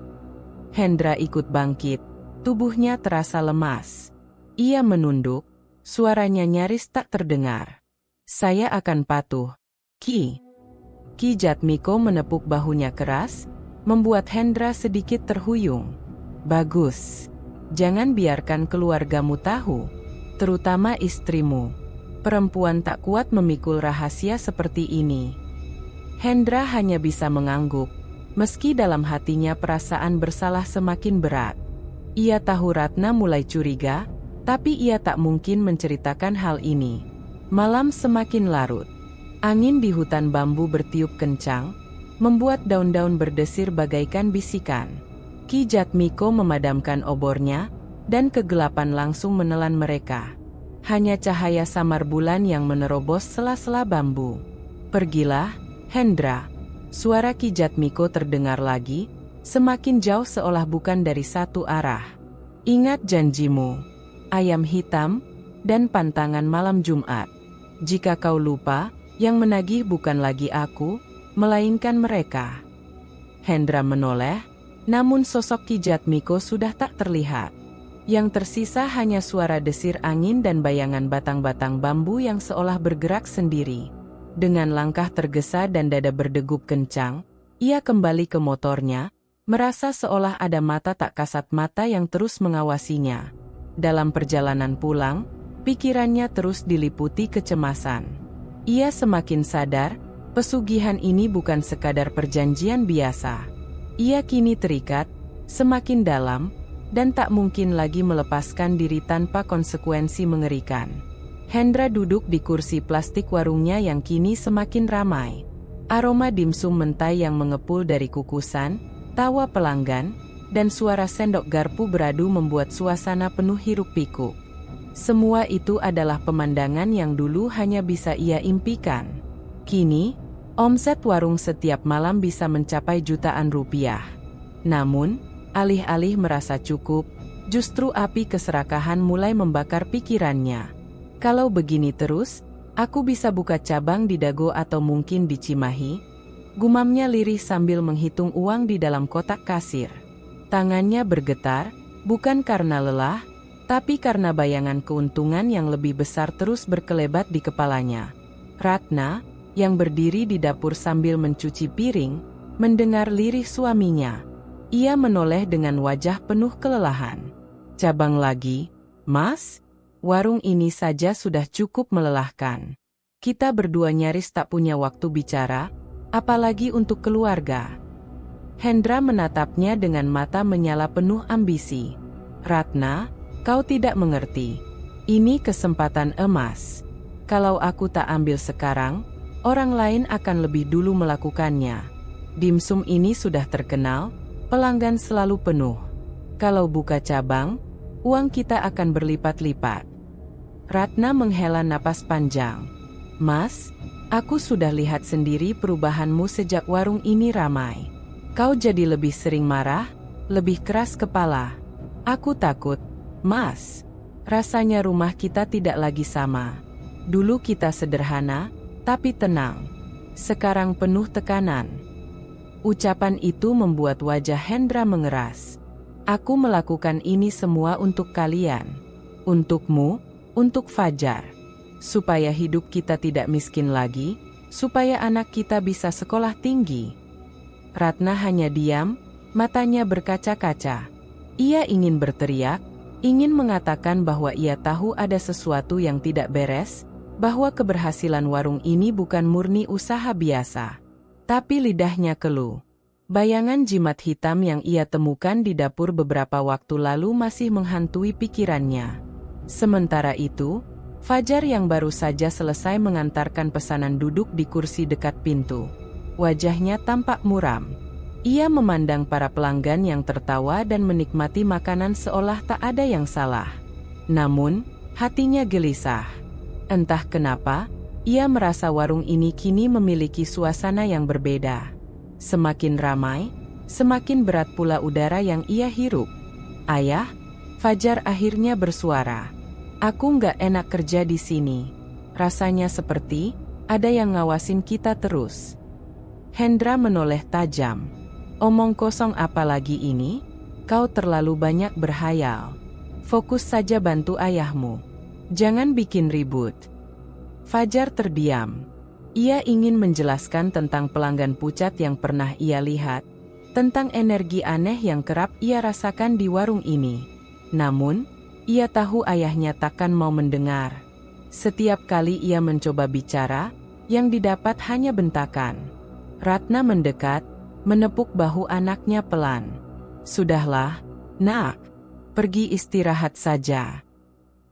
Hendra ikut bangkit, tubuhnya terasa lemas. Ia menunduk, suaranya nyaris tak terdengar. Saya akan patuh. Ki Jatmiko menepuk bahunya keras, membuat Hendra sedikit terhuyung. Bagus. Jangan biarkan keluargamu tahu, terutama istrimu. Perempuan tak kuat memikul rahasia seperti ini. Hendra hanya bisa mengangguk, meski dalam hatinya perasaan bersalah semakin berat. Ia tahu Ratna mulai curiga, tapi ia tak mungkin menceritakan hal ini. Malam semakin larut. Angin di hutan bambu bertiup kencang, membuat daun-daun berdesir bagaikan bisikan. Ki Jatmiko memadamkan obornya, dan kegelapan langsung menelan mereka. Hanya cahaya samar bulan yang menerobos sela-sela bambu. Pergilah, Hendra. Suara Ki Jatmiko terdengar lagi, semakin jauh seolah bukan dari satu arah. Ingat janjimu, ayam hitam, dan pantangan malam Jumat. Jika kau lupa, yang menagih bukan lagi aku, melainkan mereka. Hendra menoleh, namun sosok Ki Jatmiko sudah tak terlihat. Yang tersisa hanya suara desir angin dan bayangan batang-batang bambu yang seolah bergerak sendiri. Dengan langkah tergesa dan dada berdegup kencang, ia kembali ke motornya, merasa seolah ada mata tak kasat mata yang terus mengawasinya. Dalam perjalanan pulang, pikirannya terus diliputi kecemasan. Ia semakin sadar, pesugihan ini bukan sekadar perjanjian biasa. Ia kini terikat, semakin dalam, dan tak mungkin lagi melepaskan diri tanpa konsekuensi mengerikan. Hendra duduk di kursi plastik warungnya yang kini semakin ramai. Aroma dimsum mentai yang mengepul dari kukusan, tawa pelanggan, dan suara sendok garpu beradu membuat suasana penuh hiruk-pikuk. Semua itu adalah pemandangan yang dulu hanya bisa ia impikan. Kini, omset warung setiap malam bisa mencapai jutaan rupiah. Namun, alih-alih merasa cukup, justru api keserakahan mulai membakar pikirannya. Kalau begini terus, aku bisa buka cabang di Dago atau mungkin di Cimahi, gumamnya lirih sambil menghitung uang di dalam kotak kasir. Tangannya bergetar, bukan karena lelah, tapi karena bayangan keuntungan yang lebih besar terus berkelebat di kepalanya. Ratna, yang berdiri di dapur sambil mencuci piring, mendengar lirih suaminya. Ia menoleh dengan wajah penuh kelelahan. Cabang lagi, Mas? Warung ini saja sudah cukup melelahkan. Kita berdua nyaris tak punya waktu bicara, apalagi untuk keluarga." Hendra menatapnya dengan mata menyala penuh ambisi. "Ratna, kau tidak mengerti. Ini kesempatan emas. Kalau aku tak ambil sekarang, orang lain akan lebih dulu melakukannya. Dimsum ini sudah terkenal, pelanggan selalu penuh. Kalau buka cabang, uang kita akan berlipat-lipat." Ratna menghela napas panjang. "Mas, aku sudah lihat sendiri perubahanmu sejak warung ini ramai. Kau jadi lebih sering marah, lebih keras kepala. Aku takut, Mas. Rasanya rumah kita tidak lagi sama. Dulu kita sederhana, tapi tenang. Sekarang penuh tekanan." Ucapan itu membuat wajah Hendra mengeras. "Aku melakukan ini semua untuk kalian. Untukmu, untuk Fajar. Supaya hidup kita tidak miskin lagi, supaya anak kita bisa sekolah tinggi." Ratna hanya diam, matanya berkaca-kaca. Ia ingin berteriak, ingin mengatakan bahwa ia tahu ada sesuatu yang tidak beres, bahwa keberhasilan warung ini bukan murni usaha biasa. Tapi lidahnya keluh. Bayangan jimat hitam yang ia temukan di dapur beberapa waktu lalu masih menghantui pikirannya. Sementara itu, Fajar yang baru saja selesai mengantarkan pesanan duduk di kursi dekat pintu. Wajahnya tampak muram. Ia memandang para pelanggan yang tertawa dan menikmati makanan seolah tak ada yang salah. Namun, hatinya gelisah. Entah kenapa, ia merasa warung ini kini memiliki suasana yang berbeda. Semakin ramai, semakin berat pula udara yang ia hirup. "Ayah," Fajar akhirnya bersuara. "Aku nggak enak kerja di sini. Rasanya seperti ada yang ngawasin kita terus." Hendra menoleh tajam. "Omong kosong apa lagi ini? Kau terlalu banyak berhayal. Fokus saja bantu ayahmu. Jangan bikin ribut." Fajar terdiam. Ia ingin menjelaskan tentang pelanggan pucat yang pernah ia lihat, tentang energi aneh yang kerap ia rasakan di warung ini. Namun, ia tahu ayahnya takkan mau mendengar. Setiap kali ia mencoba bicara, yang didapat hanya bentakan. Ratna mendekat, menepuk bahu anaknya pelan. "Sudahlah, Nak. Pergi istirahat saja."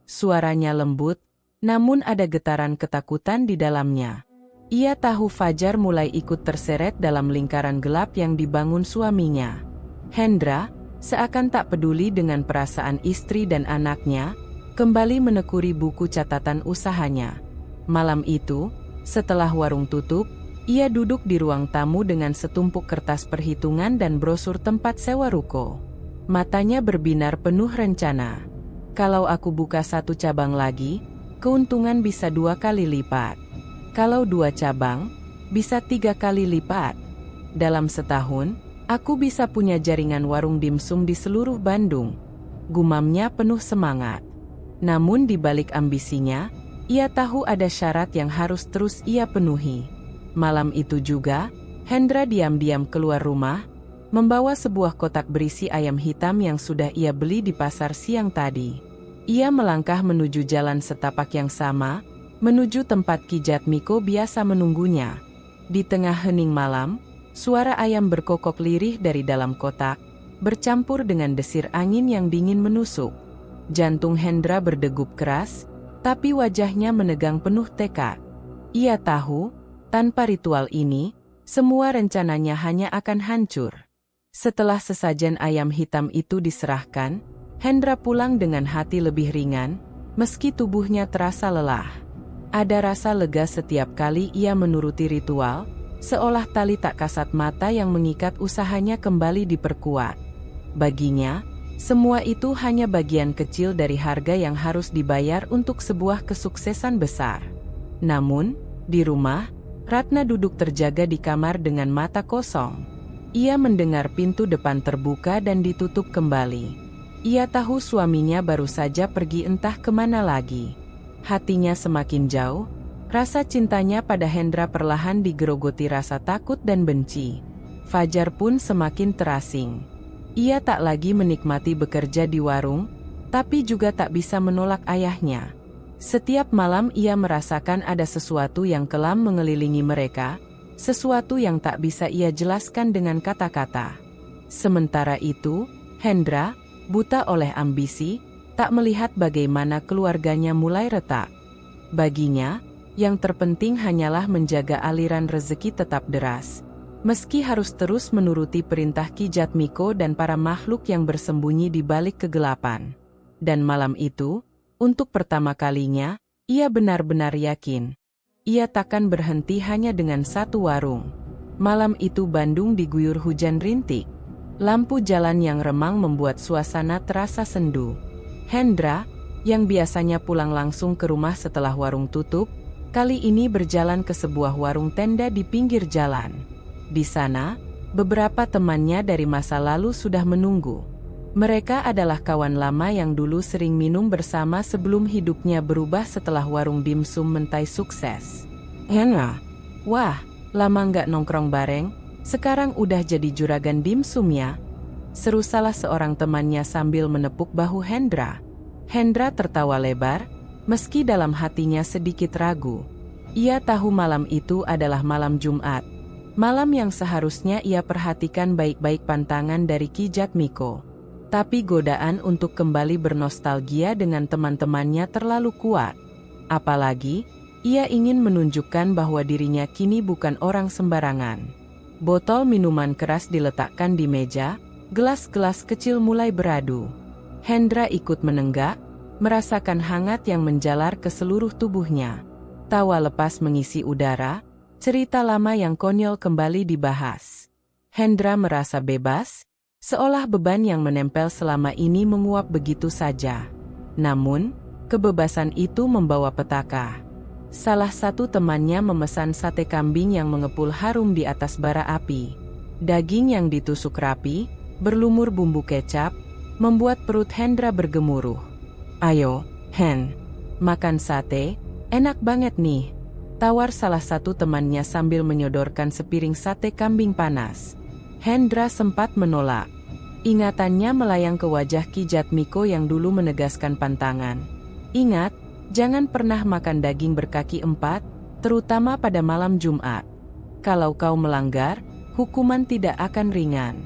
Suaranya lembut, namun ada getaran ketakutan di dalamnya. Ia tahu Fajar mulai ikut terseret dalam lingkaran gelap yang dibangun suaminya. Hendra, seakan tak peduli dengan perasaan istri dan anaknya, kembali menekuni buku catatan usahanya. Malam itu, setelah warung tutup, ia duduk di ruang tamu dengan setumpuk kertas perhitungan dan brosur tempat sewa ruko. Matanya berbinar penuh rencana. "Kalau aku buka satu cabang lagi, keuntungan bisa 2 kali lipat. Kalau 2 cabang, bisa 3 kali lipat. Dalam setahun, aku bisa punya jaringan warung dimsum di seluruh Bandung." Gumamnya penuh semangat. Namun di balik ambisinya, ia tahu ada syarat yang harus terus ia penuhi. Malam itu juga, Hendra diam-diam keluar rumah, membawa sebuah kotak berisi ayam hitam yang sudah ia beli di pasar siang tadi. Ia melangkah menuju jalan setapak yang sama, menuju tempat Ki Jatmiko biasa menunggunya. Di tengah hening malam, suara ayam berkokok lirih dari dalam kotak, bercampur dengan desir angin yang dingin menusuk. Jantung Hendra berdegup keras, tapi wajahnya menegang penuh tekad. Ia tahu, tanpa ritual ini, semua rencananya hanya akan hancur. Setelah sesajen ayam hitam itu diserahkan, Hendra pulang dengan hati lebih ringan, meski tubuhnya terasa lelah. Ada rasa lega setiap kali ia menuruti ritual, seolah tali tak kasat mata yang mengikat usahanya kembali diperkuat. Baginya, semua itu hanya bagian kecil dari harga yang harus dibayar untuk sebuah kesuksesan besar. Namun, di rumah, Ratna duduk terjaga di kamar dengan mata kosong. Ia mendengar pintu depan terbuka dan ditutup kembali. Ia tahu suaminya baru saja pergi entah kemana lagi. Hatinya semakin jauh, rasa cintanya pada Hendra perlahan digerogoti rasa takut dan benci. Fajar pun semakin terasing. Ia tak lagi menikmati bekerja di warung, tapi juga tak bisa menolak ayahnya. Setiap malam ia merasakan ada sesuatu yang kelam mengelilingi mereka, sesuatu yang tak bisa ia jelaskan dengan kata-kata. Sementara itu, Hendra, buta oleh ambisi, tak melihat bagaimana keluarganya mulai retak. Baginya, yang terpenting hanyalah menjaga aliran rezeki tetap deras. Meski harus terus menuruti perintah Ki Jatmiko dan para makhluk yang bersembunyi di balik kegelapan. Dan malam itu, untuk pertama kalinya, ia benar-benar yakin. Ia takkan berhenti hanya dengan satu warung. Malam itu Bandung diguyur hujan rintik. Lampu jalan yang remang membuat suasana terasa sendu. Hendra, yang biasanya pulang langsung ke rumah setelah warung tutup, kali ini berjalan ke sebuah warung tenda di pinggir jalan. Di sana, beberapa temannya dari masa lalu sudah menunggu. Mereka adalah kawan lama yang dulu sering minum bersama sebelum hidupnya berubah setelah warung dimsum mentai sukses. Henga, wah, lama nggak nongkrong bareng, sekarang udah jadi juragan dimsum ya? Seru salah seorang temannya sambil menepuk bahu Hendra. Hendra tertawa lebar, meski dalam hatinya sedikit ragu. Ia tahu malam itu adalah malam Jumat. Malam yang seharusnya ia perhatikan baik-baik pantangan dari Ki Jatmiko. Tapi godaan untuk kembali bernostalgia dengan teman-temannya terlalu kuat. Apalagi, ia ingin menunjukkan bahwa dirinya kini bukan orang sembarangan. Botol minuman keras diletakkan di meja, gelas-gelas kecil mulai beradu. Hendra ikut menenggak, merasakan hangat yang menjalar ke seluruh tubuhnya. Tawa lepas mengisi udara, cerita lama yang konyol kembali dibahas. Hendra merasa bebas, seolah beban yang menempel selama ini menguap begitu saja. Namun, kebebasan itu membawa petaka. Salah satu temannya memesan sate kambing yang mengepul harum di atas bara api. Daging yang ditusuk rapi, berlumur bumbu kecap, membuat perut Hendra bergemuruh. "Ayo, Hen, makan sate, enak banget nih," tawar salah satu temannya sambil menyodorkan sepiring sate kambing panas. Hendra sempat menolak. Ingatannya melayang ke wajah Ki Jatmiko yang dulu menegaskan pantangan. "Ingat, jangan pernah makan daging berkaki empat, terutama pada malam Jumat. Kalau kau melanggar, hukuman tidak akan ringan."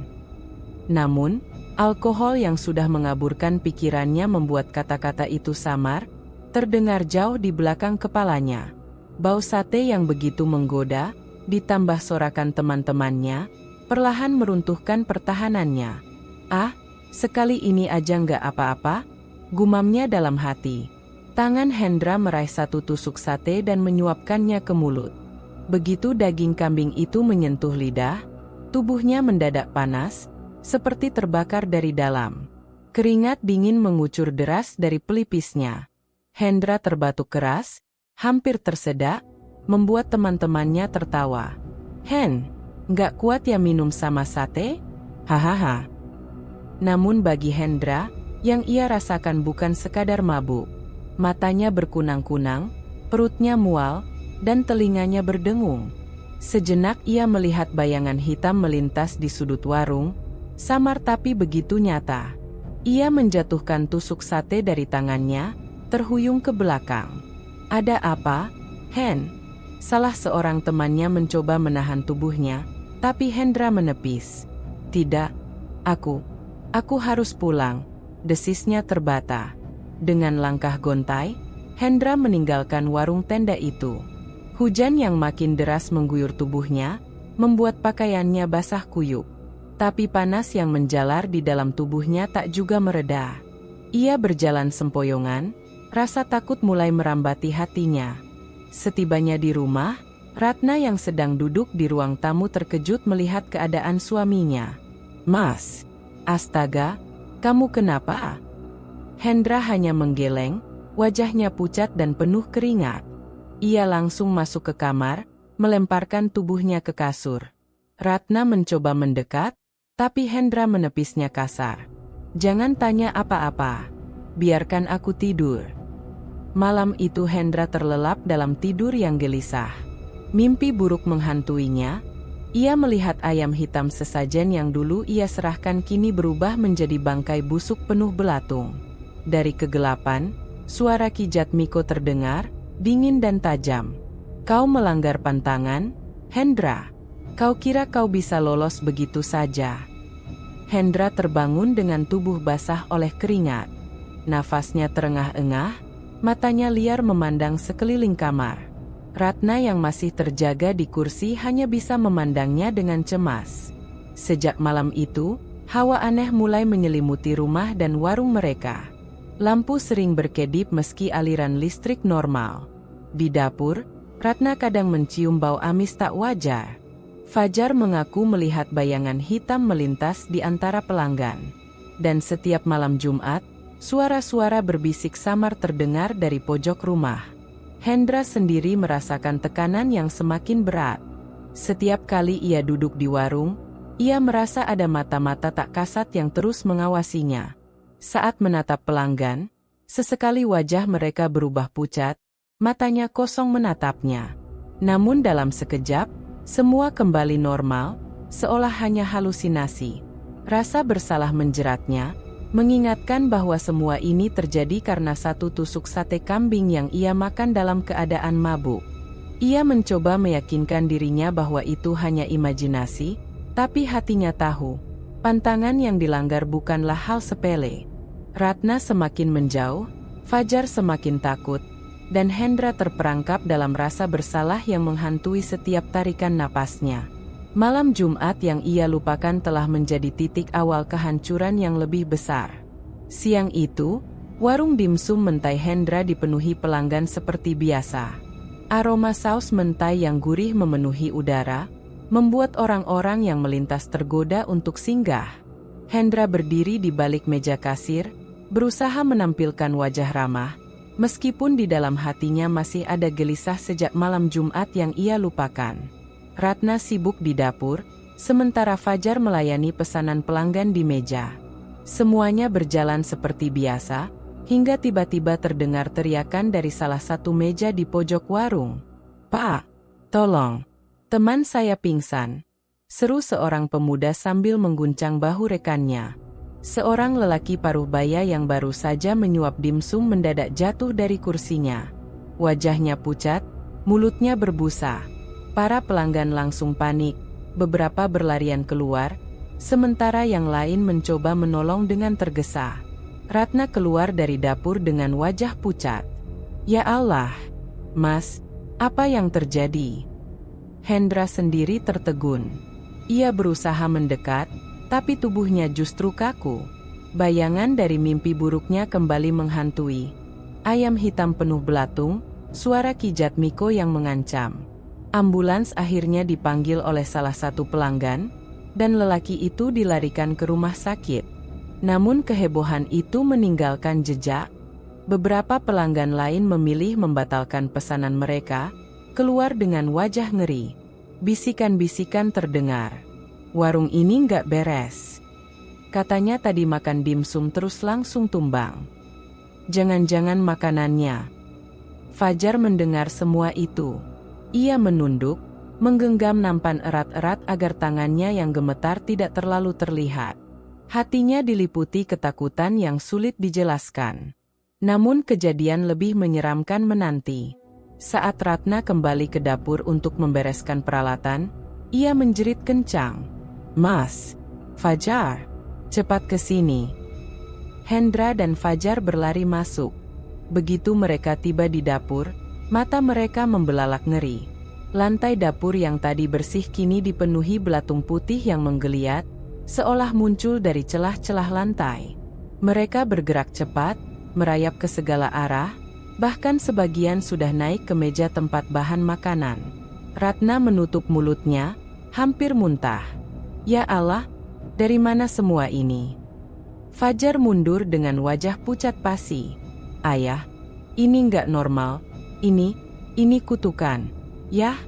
Namun, alkohol yang sudah mengaburkan pikirannya membuat kata-kata itu samar, terdengar jauh di belakang kepalanya. Bau sate yang begitu menggoda, ditambah sorakan teman-temannya, perlahan meruntuhkan pertahanannya. "Ah, sekali ini aja nggak apa-apa," gumamnya dalam hati. Tangan Hendra meraih satu tusuk sate dan menyuapkannya ke mulut. Begitu daging kambing itu menyentuh lidah, tubuhnya mendadak panas, seperti terbakar dari dalam. Keringat dingin mengucur deras dari pelipisnya. Hendra terbatuk keras, hampir tersedak, membuat teman-temannya tertawa. "Hen, nggak kuat ya minum sama sate? Hahaha." Namun bagi Hendra, yang ia rasakan bukan sekadar mabuk. Matanya berkunang-kunang, perutnya mual, dan telinganya berdengung. Sejenak ia melihat bayangan hitam melintas di sudut warung, samar tapi begitu nyata. Ia menjatuhkan tusuk sate dari tangannya, terhuyung ke belakang. "Ada apa, Hen?" Salah seorang temannya mencoba menahan tubuhnya, tapi Hendra menepis. "Tidak, aku harus pulang," desisnya terbata. Dengan langkah gontai, Hendra meninggalkan warung tenda itu. Hujan yang makin deras mengguyur tubuhnya, membuat pakaiannya basah kuyup. Tapi panas yang menjalar di dalam tubuhnya tak juga mereda. Ia berjalan sempoyongan, rasa takut mulai merambati hatinya. Setibanya di rumah, Ratna yang sedang duduk di ruang tamu terkejut melihat keadaan suaminya. "Mas, astaga, kamu kenapa?" Hendra hanya menggeleng, wajahnya pucat dan penuh keringat. Ia langsung masuk ke kamar, melemparkan tubuhnya ke kasur. Ratna mencoba mendekat, tapi Hendra menepisnya kasar. "Jangan tanya apa-apa, biarkan aku tidur." Malam itu Hendra terlelap dalam tidur yang gelisah. Mimpi buruk menghantuinya. Ia melihat ayam hitam sesajen yang dulu ia serahkan kini berubah menjadi bangkai busuk penuh belatung. Dari kegelapan, suara Ki Jatmiko terdengar, dingin dan tajam. Kau melanggar pantangan, Hendra. Kau kira kau bisa lolos begitu saja? Hendra terbangun dengan tubuh basah oleh keringat. Nafasnya terengah-engah, matanya liar memandang sekeliling kamar. Ratna yang masih terjaga di kursi hanya bisa memandangnya dengan cemas. Sejak malam itu, hawa aneh mulai menyelimuti rumah dan warung mereka. Lampu sering berkedip meski aliran listrik normal. Di dapur, Ratna kadang mencium bau amis tak wajar. Fajar mengaku melihat bayangan hitam melintas di antara pelanggan. Dan setiap malam Jumat, suara-suara berbisik samar terdengar dari pojok rumah. Hendra sendiri merasakan tekanan yang semakin berat. Setiap kali ia duduk di warung, ia merasa ada mata-mata tak kasat yang terus mengawasinya. Saat menatap pelanggan, sesekali wajah mereka berubah pucat, matanya kosong menatapnya. Namun dalam sekejap, semua kembali normal, seolah hanya halusinasi. Rasa bersalah menjeratnya, mengingatkan bahwa semua ini terjadi karena satu tusuk sate kambing yang ia makan dalam keadaan mabuk. Ia mencoba meyakinkan dirinya bahwa itu hanya imajinasi, tapi hatinya tahu, pantangan yang dilanggar bukanlah hal sepele. Ratna semakin menjauh, Fajar semakin takut, dan Hendra terperangkap dalam rasa bersalah yang menghantui setiap tarikan napasnya. Malam Jumat yang ia lupakan telah menjadi titik awal kehancuran yang lebih besar. Siang itu, warung dimsum mentai Hendra dipenuhi pelanggan seperti biasa. Aroma saus mentai yang gurih memenuhi udara, membuat orang-orang yang melintas tergoda untuk singgah. Hendra berdiri di balik meja kasir, berusaha menampilkan wajah ramah, meskipun di dalam hatinya masih ada gelisah sejak malam Jumat yang ia lupakan. Ratna sibuk di dapur, sementara Fajar melayani pesanan pelanggan di meja. Semuanya berjalan seperti biasa, hingga tiba-tiba terdengar teriakan dari salah satu meja di pojok warung. "Pak, tolong, teman saya pingsan," seru seorang pemuda sambil mengguncang bahu rekannya. Seorang lelaki paruh baya yang baru saja menyuap dimsum mendadak jatuh dari kursinya. Wajahnya pucat, mulutnya berbusa. Para pelanggan langsung panik, beberapa berlarian keluar, sementara yang lain mencoba menolong dengan tergesa. Ratna keluar dari dapur dengan wajah pucat. "Ya Allah, Mas, apa yang terjadi?" Hendra sendiri tertegun. Ia berusaha mendekat, tapi tubuhnya justru kaku. Bayangan dari mimpi buruknya kembali menghantui. Ayam hitam penuh belatung, suara Ki Jatmiko yang mengancam. Ambulans akhirnya dipanggil oleh salah satu pelanggan, dan lelaki itu dilarikan ke rumah sakit. Namun kehebohan itu meninggalkan jejak. Beberapa pelanggan lain memilih membatalkan pesanan mereka, keluar dengan wajah ngeri. Bisikan-bisikan terdengar. "Warung ini nggak beres. Katanya tadi makan dimsum terus langsung tumbang. Jangan-jangan makanannya." Fajar mendengar semua itu. Ia menunduk, menggenggam nampan erat-erat agar tangannya yang gemetar tidak terlalu terlihat. Hatinya diliputi ketakutan yang sulit dijelaskan. Namun kejadian lebih menyeramkan menanti. Saat Ratna kembali ke dapur untuk membereskan peralatan, ia menjerit kencang. "Mas, Fajar, cepat ke sini." Hendra dan Fajar berlari masuk. Begitu mereka tiba di dapur, mata mereka membelalak ngeri. Lantai dapur yang tadi bersih kini dipenuhi belatung putih yang menggeliat, seolah muncul dari celah-celah lantai. Mereka bergerak cepat, merayap ke segala arah, bahkan sebagian sudah naik ke meja tempat bahan makanan. Ratna menutup mulutnya, hampir muntah. "Ya Allah, dari mana semua ini?" Fajar mundur dengan wajah pucat pasi. "Ayah, ini nggak normal, ini kutukan." "Yah?"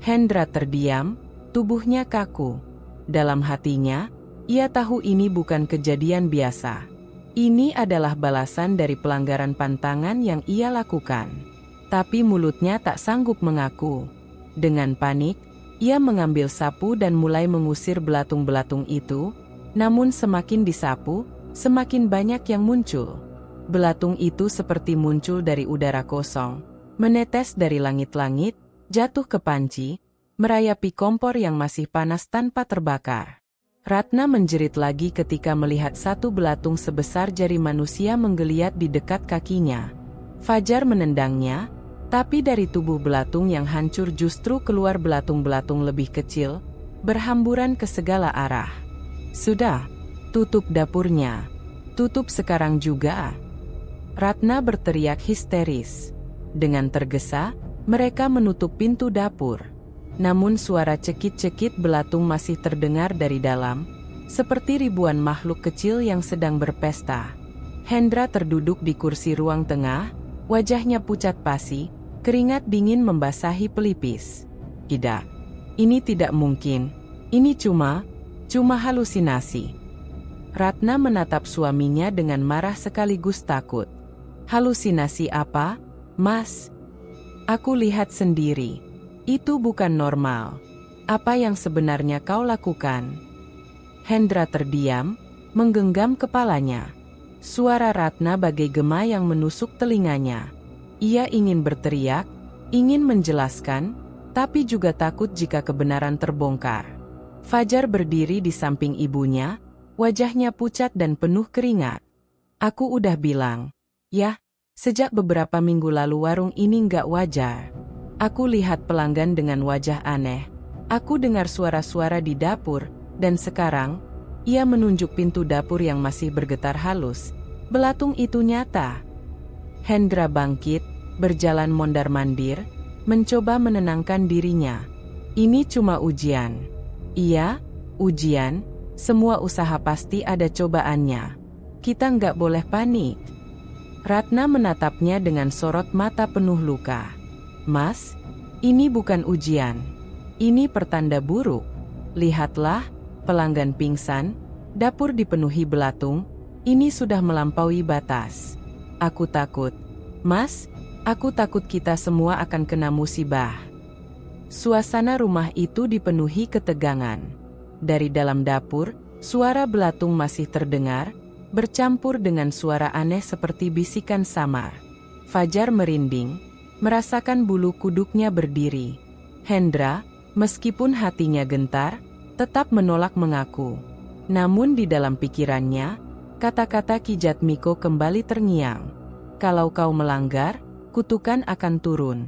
Hendra terdiam, tubuhnya kaku. Dalam hatinya, ia tahu ini bukan kejadian biasa. Ini adalah balasan dari pelanggaran pantangan yang ia lakukan. Tapi mulutnya tak sanggup mengaku. Dengan panik, ia mengambil sapu dan mulai mengusir belatung-belatung itu, namun semakin disapu, semakin banyak yang muncul. Belatung itu seperti muncul dari udara kosong, menetes dari langit-langit, jatuh ke panci, merayapi kompor yang masih panas tanpa terbakar. Ratna menjerit lagi ketika melihat satu belatung sebesar jari manusia menggeliat di dekat kakinya. Fajar menendangnya, tapi dari tubuh belatung yang hancur justru keluar belatung-belatung lebih kecil, berhamburan ke segala arah. Sudah, tutup dapurnya. Tutup sekarang juga. Ratna berteriak histeris. Dengan tergesa, mereka menutup pintu dapur. Namun suara cekit-cekit belatung masih terdengar dari dalam, seperti ribuan makhluk kecil yang sedang berpesta. Hendra terduduk di kursi ruang tengah, wajahnya pucat pasi, keringat dingin membasahi pelipis. Tidak, ini tidak mungkin. Ini cuma halusinasi. Ratna menatap suaminya dengan marah sekaligus takut. Halusinasi apa, Mas? Aku lihat sendiri. Itu bukan normal. Apa yang sebenarnya kau lakukan? Hendra terdiam, menggenggam kepalanya. Suara Ratna bagai gema yang menusuk telinganya. Ia ingin berteriak, ingin menjelaskan, tapi juga takut jika kebenaran terbongkar. Fajar berdiri di samping ibunya, wajahnya pucat dan penuh keringat. Aku udah bilang, ya, sejak beberapa minggu lalu warung ini nggak wajar. Aku lihat pelanggan dengan wajah aneh. Aku dengar suara-suara di dapur, dan sekarang, ia menunjuk pintu dapur yang masih bergetar halus. Belatung itu nyata. Hendra bangkit, berjalan mondar-mandir, mencoba menenangkan dirinya. Ini cuma ujian. Iya, ujian, semua usaha pasti ada cobaannya. Kita nggak boleh panik. Ratna menatapnya dengan sorot mata penuh luka. Mas, ini bukan ujian. Ini pertanda buruk. Lihatlah, pelanggan pingsan, dapur dipenuhi belatung, ini sudah melampaui batas. Aku takut. Mas, aku takut kita semua akan kena musibah. Suasana rumah itu dipenuhi ketegangan. Dari dalam dapur, suara belatung masih terdengar, bercampur dengan suara aneh seperti bisikan samar. Fajar merinding, merasakan bulu kuduknya berdiri. Hendra, meskipun hatinya gentar, tetap menolak mengaku. Namun di dalam pikirannya, kata-kata Ki Jatmiko kembali terngiang. Kalau kau melanggar, kutukan akan turun.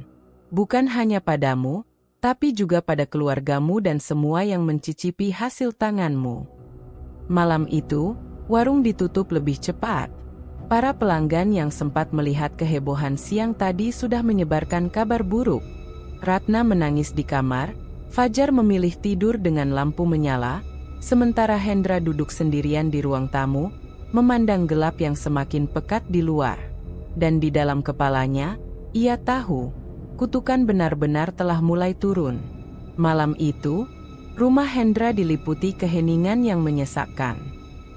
Bukan hanya padamu, tapi juga pada keluargamu dan semua yang mencicipi hasil tanganmu. Malam itu, warung ditutup lebih cepat. Para pelanggan yang sempat melihat kehebohan siang tadi sudah menyebarkan kabar buruk. Ratna menangis di kamar, Fajar memilih tidur dengan lampu menyala, sementara Hendra duduk sendirian di ruang tamu, memandang gelap yang semakin pekat di luar. Dan di dalam kepalanya, ia tahu, kutukan benar-benar telah mulai turun. Malam itu, rumah Hendra diliputi keheningan yang menyesakkan.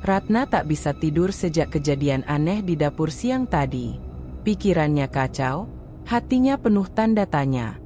Ratna tak bisa tidur sejak kejadian aneh di dapur siang tadi. Pikirannya kacau, hatinya penuh tanda tanya.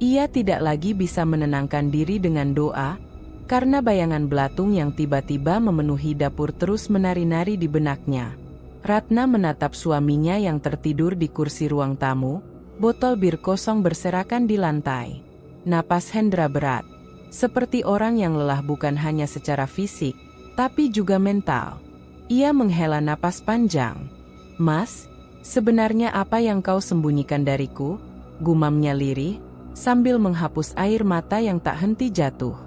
Ia tidak lagi bisa menenangkan diri dengan doa, karena bayangan belatung yang tiba-tiba memenuhi dapur terus menari-nari di benaknya. Ratna menatap suaminya yang tertidur di kursi ruang tamu, botol bir kosong berserakan di lantai. Napas Hendra berat, seperti orang yang lelah bukan hanya secara fisik, tapi juga mental. Ia menghela napas panjang. Mas, sebenarnya apa yang kau sembunyikan dariku? Gumamnya lirih, sambil menghapus air mata yang tak henti jatuh.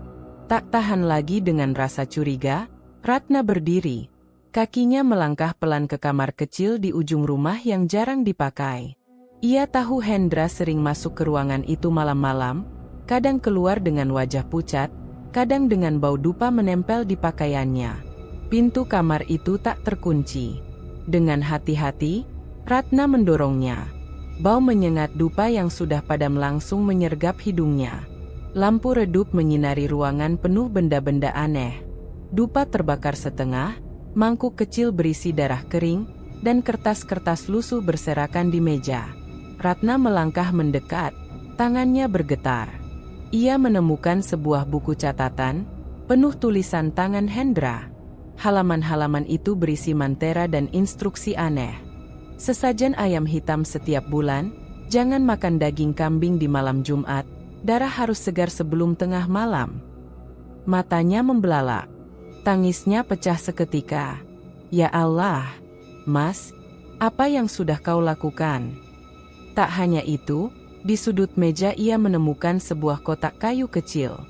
Tak tahan lagi dengan rasa curiga, Ratna berdiri. Kakinya melangkah pelan ke kamar kecil di ujung rumah yang jarang dipakai. Ia tahu Hendra sering masuk ke ruangan itu malam-malam, kadang keluar dengan wajah pucat, kadang dengan bau dupa menempel di pakaiannya. Pintu kamar itu tak terkunci. Dengan hati-hati, Ratna mendorongnya. Bau menyengat dupa yang sudah padam langsung menyergap hidungnya. Lampu redup menyinari ruangan penuh benda-benda aneh. Dupa terbakar setengah, mangkuk kecil berisi darah kering, dan kertas-kertas lusuh berserakan di meja. Ratna melangkah mendekat, tangannya bergetar. Ia menemukan sebuah buku catatan, penuh tulisan tangan Hendra. Halaman-halaman itu berisi mantera dan instruksi aneh. Sesajen ayam hitam setiap bulan, jangan makan daging kambing di malam Jumat, darah harus segar sebelum tengah malam. Matanya membelalak. Tangisnya pecah seketika. Ya Allah, Mas, apa yang sudah kau lakukan? Tak hanya itu, di sudut meja ia menemukan sebuah kotak kayu kecil.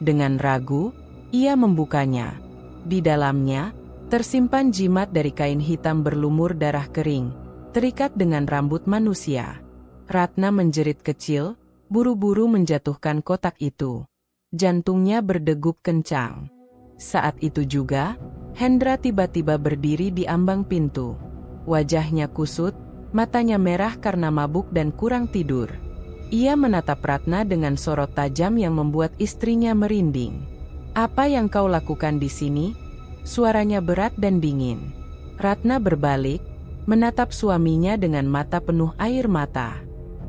Dengan ragu, ia membukanya. Di dalamnya, tersimpan jimat dari kain hitam berlumur darah kering, terikat dengan rambut manusia. Ratna menjerit kecil, buru-buru menjatuhkan kotak itu. Jantungnya berdegup kencang. Saat itu juga, Hendra tiba-tiba berdiri di ambang pintu. Wajahnya kusut, matanya merah karena mabuk dan kurang tidur. Ia menatap Ratna dengan sorot tajam yang membuat istrinya merinding. "Apa yang kau lakukan di sini?" Suaranya berat dan dingin. Ratna berbalik, menatap suaminya dengan mata penuh air mata.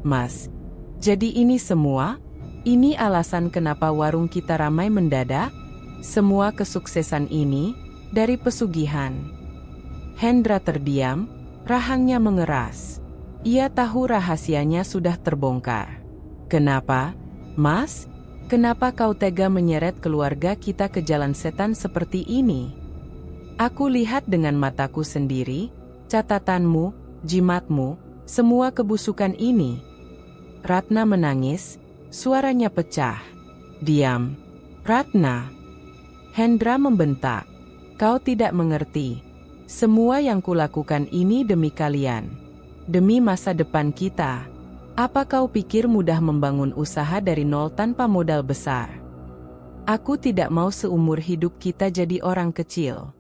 "Mas, jadi ini semua? Ini alasan kenapa warung kita ramai mendadak? Semua kesuksesan ini dari pesugihan." Hendra terdiam, rahangnya mengeras. Ia tahu rahasianya sudah terbongkar. "Kenapa, Mas? Kenapa kau tega menyeret keluarga kita ke jalan setan seperti ini? Aku lihat dengan mataku sendiri, catatanmu, jimatmu, semua kebusukan ini." Ratna menangis, suaranya pecah. "Diam, Ratna!" Hendra membentak. "Kau tidak mengerti. Semua yang kulakukan ini demi kalian. Demi masa depan kita. Apa kau pikir mudah membangun usaha dari nol tanpa modal besar? Aku tidak mau seumur hidup kita jadi orang kecil."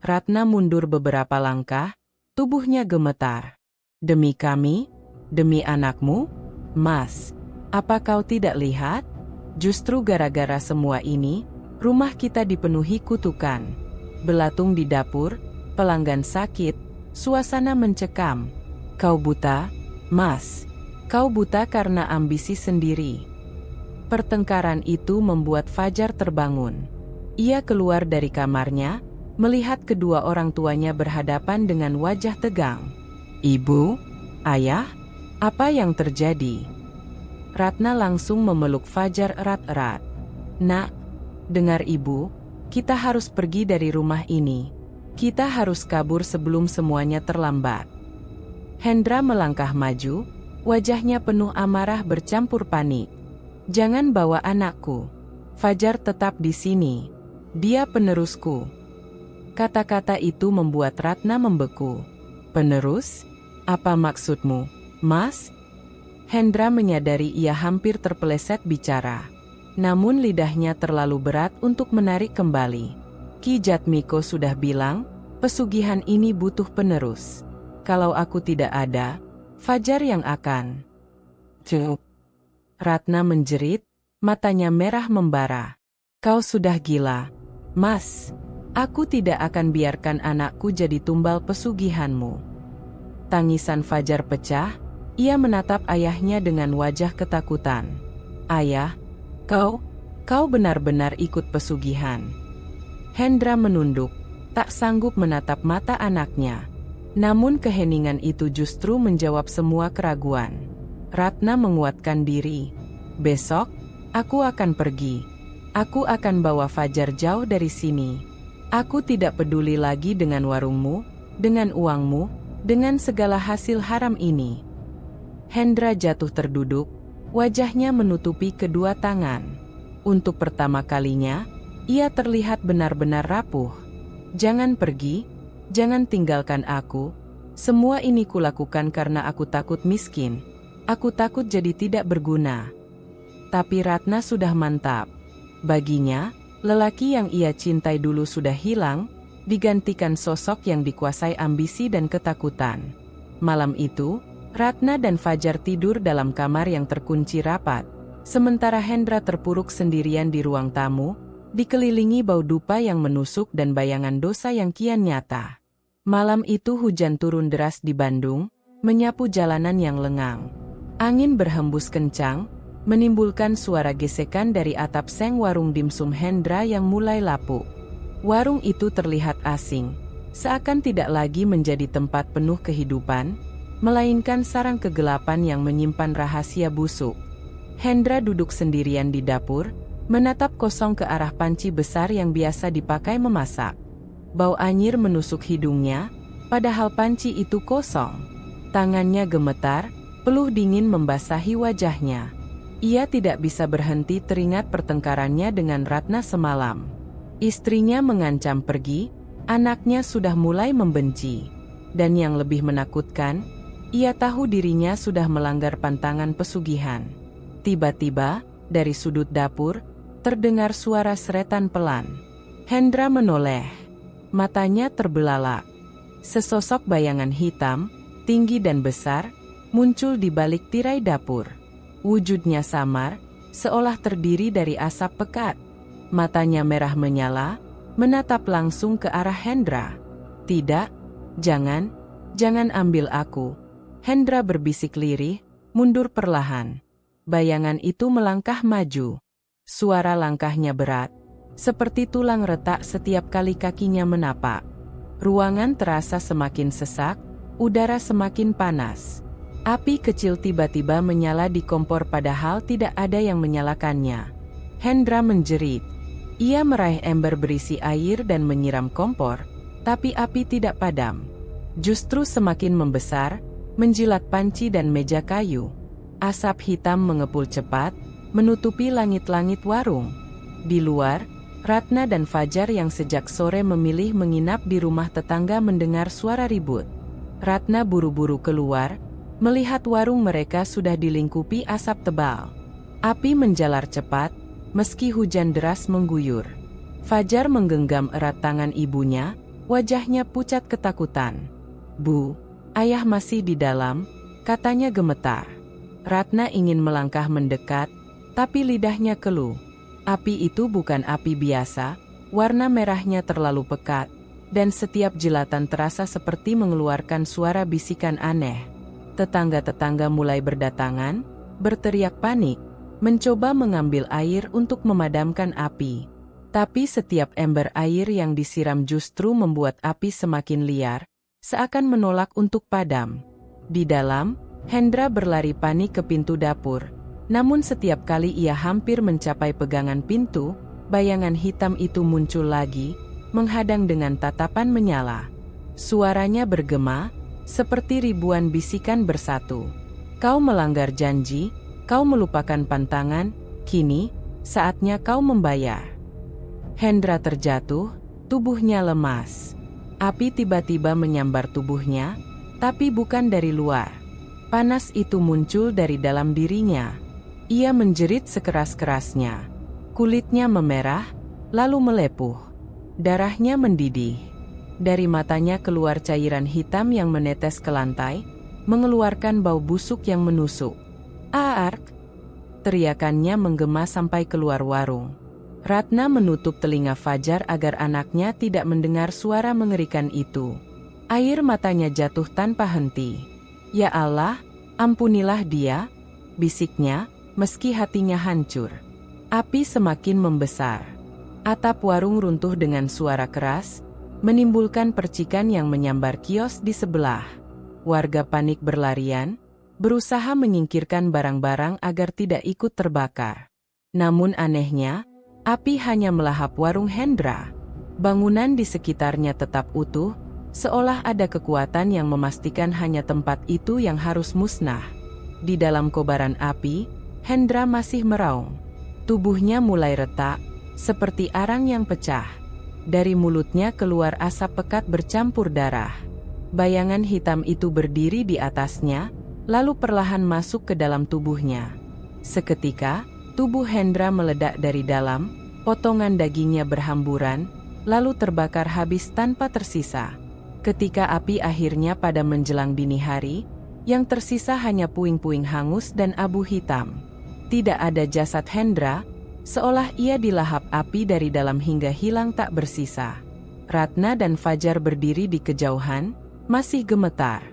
Ratna mundur beberapa langkah, tubuhnya gemetar. "Demi kami? Demi anakmu? Mas, apa kau tidak lihat? Justru gara-gara semua ini, rumah kita dipenuhi kutukan. Belatung di dapur, pelanggan sakit, suasana mencekam. Kau buta, Mas. Kau buta karena ambisi sendiri." Pertengkaran itu membuat Fajar terbangun. Ia keluar dari kamarnya, melihat kedua orang tuanya berhadapan dengan wajah tegang. "Ibu, Ayah, apa yang terjadi?" Ratna langsung memeluk Fajar erat-erat. "Nak, dengar ibu, kita harus pergi dari rumah ini. Kita harus kabur sebelum semuanya terlambat." Hendra melangkah maju, wajahnya penuh amarah bercampur panik. "Jangan bawa anakku. Fajar tetap di sini. Dia penerusku." Kata-kata itu membuat Ratna membeku. "Penerus? Apa maksudmu, Mas?" Hendra menyadari ia hampir terpeleset bicara. Namun lidahnya terlalu berat untuk menarik kembali. "Ki Jatmiko sudah bilang, pesugihan ini butuh penerus. Kalau aku tidak ada, Fajar yang akan." "Cuk!" Ratna menjerit, matanya merah membara. "Kau sudah gila, Mas. Aku tidak akan biarkan anakku jadi tumbal pesugihanmu." Tangisan Fajar pecah. Ia menatap ayahnya dengan wajah ketakutan. "Ayah, kau benar-benar ikut pesugihan?" Hendra menunduk, tak sanggup menatap mata anaknya. Namun keheningan itu justru menjawab semua keraguan. Ratna menguatkan diri. "Besok, aku akan pergi. Aku akan bawa Fajar jauh dari sini. Aku tidak peduli lagi dengan warungmu, dengan uangmu, dengan segala hasil haram ini." Hendra jatuh terduduk, wajahnya menutupi kedua tangan. Untuk pertama kalinya, ia terlihat benar-benar rapuh. "Jangan pergi, jangan tinggalkan aku. Semua ini kulakukan karena aku takut miskin. Aku takut jadi tidak berguna." Tapi Ratna sudah mantap. Baginya, lelaki yang ia cintai dulu sudah hilang, digantikan sosok yang dikuasai ambisi dan ketakutan. Malam itu, Ratna dan Fajar tidur dalam kamar yang terkunci rapat, sementara Hendra terpuruk sendirian di ruang tamu, dikelilingi bau dupa yang menusuk dan bayangan dosa yang kian nyata. Malam itu hujan turun deras di Bandung, menyapu jalanan yang lengang. Angin berhembus kencang, menimbulkan suara gesekan dari atap seng warung dimsum Hendra yang mulai lapuk. Warung itu terlihat asing, seakan tidak lagi menjadi tempat penuh kehidupan, melainkan sarang kegelapan yang menyimpan rahasia busuk. Hendra duduk sendirian di dapur, menatap kosong ke arah panci besar yang biasa dipakai memasak. Bau anyir menusuk hidungnya, padahal panci itu kosong. Tangannya gemetar, peluh dingin membasahi wajahnya. Ia tidak bisa berhenti teringat pertengkarannya dengan Ratna semalam. Istrinya mengancam pergi, anaknya sudah mulai membenci. Dan yang lebih menakutkan, ia tahu dirinya sudah melanggar pantangan pesugihan. Tiba-tiba, dari sudut dapur, terdengar suara seretan pelan. Hendra menoleh. Matanya terbelalak. Sesosok bayangan hitam, tinggi dan besar, muncul di balik tirai dapur. Wujudnya samar, seolah terdiri dari asap pekat. Matanya merah menyala, menatap langsung ke arah Hendra. "Tidak, jangan ambil aku." Hendra berbisik lirih, mundur perlahan. Bayangan itu melangkah maju. Suara langkahnya berat, seperti tulang retak setiap kali kakinya menapak. Ruangan terasa semakin sesak, udara semakin panas. Api kecil tiba-tiba menyala di kompor padahal tidak ada yang menyalakannya. Hendra menjerit. Ia meraih ember berisi air dan menyiram kompor, tapi api tidak padam. Justru semakin membesar, menjilat panci dan meja kayu. Asap hitam mengepul cepat, menutupi langit-langit warung. Di luar, Ratna dan Fajar yang sejak sore memilih menginap di rumah tetangga mendengar suara ribut. Ratna buru-buru keluar, melihat warung mereka sudah dilingkupi asap tebal. Api menjalar cepat, meski hujan deras mengguyur. Fajar menggenggam erat tangan ibunya, wajahnya pucat ketakutan. "Bu, ayah masih di dalam," katanya gemetar. Ratna ingin melangkah mendekat, tapi lidahnya keluh. Api itu bukan api biasa, warna merahnya terlalu pekat, dan setiap jilatan terasa seperti mengeluarkan suara bisikan aneh. Tetangga-tetangga mulai berdatangan, berteriak panik, mencoba mengambil air untuk memadamkan api. Tapi setiap ember air yang disiram justru membuat api semakin liar, seakan menolak untuk padam. Di dalam, Hendra berlari panik ke pintu dapur. Namun setiap kali ia hampir mencapai pegangan pintu, bayangan hitam itu muncul lagi, menghadang dengan tatapan menyala. Suaranya bergema, seperti ribuan bisikan bersatu. "Kau melanggar janji, kau melupakan pantangan, kini, saatnya kau membayar." Hendra terjatuh, tubuhnya lemas. Api tiba-tiba menyambar tubuhnya, tapi bukan dari luar. Panas itu muncul dari dalam dirinya. Ia menjerit sekeras-kerasnya. Kulitnya memerah, lalu melepuh. Darahnya mendidih. Dari matanya keluar cairan hitam yang menetes ke lantai, mengeluarkan bau busuk yang menusuk. "Aark!" Teriakannya menggema sampai keluar warung. Ratna menutup telinga Fajar agar anaknya tidak mendengar suara mengerikan itu. Air matanya jatuh tanpa henti. "Ya Allah, ampunilah dia," bisiknya, meski hatinya hancur. Api semakin membesar. Atap warung runtuh dengan suara keras, menimbulkan percikan yang menyambar kios di sebelah. Warga panik berlarian, berusaha menyingkirkan barang-barang agar tidak ikut terbakar. Namun anehnya, api hanya melahap warung Hendra. Bangunan di sekitarnya tetap utuh, seolah ada kekuatan yang memastikan hanya tempat itu yang harus musnah. Di dalam kobaran api, Hendra masih meraung. Tubuhnya mulai retak, seperti arang yang pecah. Dari mulutnya keluar asap pekat bercampur darah. Bayangan hitam itu berdiri di atasnya, lalu perlahan masuk ke dalam tubuhnya. Seketika, tubuh Hendra meledak dari dalam, potongan dagingnya berhamburan, lalu terbakar habis tanpa tersisa. Ketika api akhirnya padam menjelang dini hari, yang tersisa hanya puing-puing hangus dan abu hitam. Tidak ada jasad Hendra, seolah ia dilahap api dari dalam hingga hilang tak bersisa. Ratna dan Fajar berdiri di kejauhan, masih gemetar.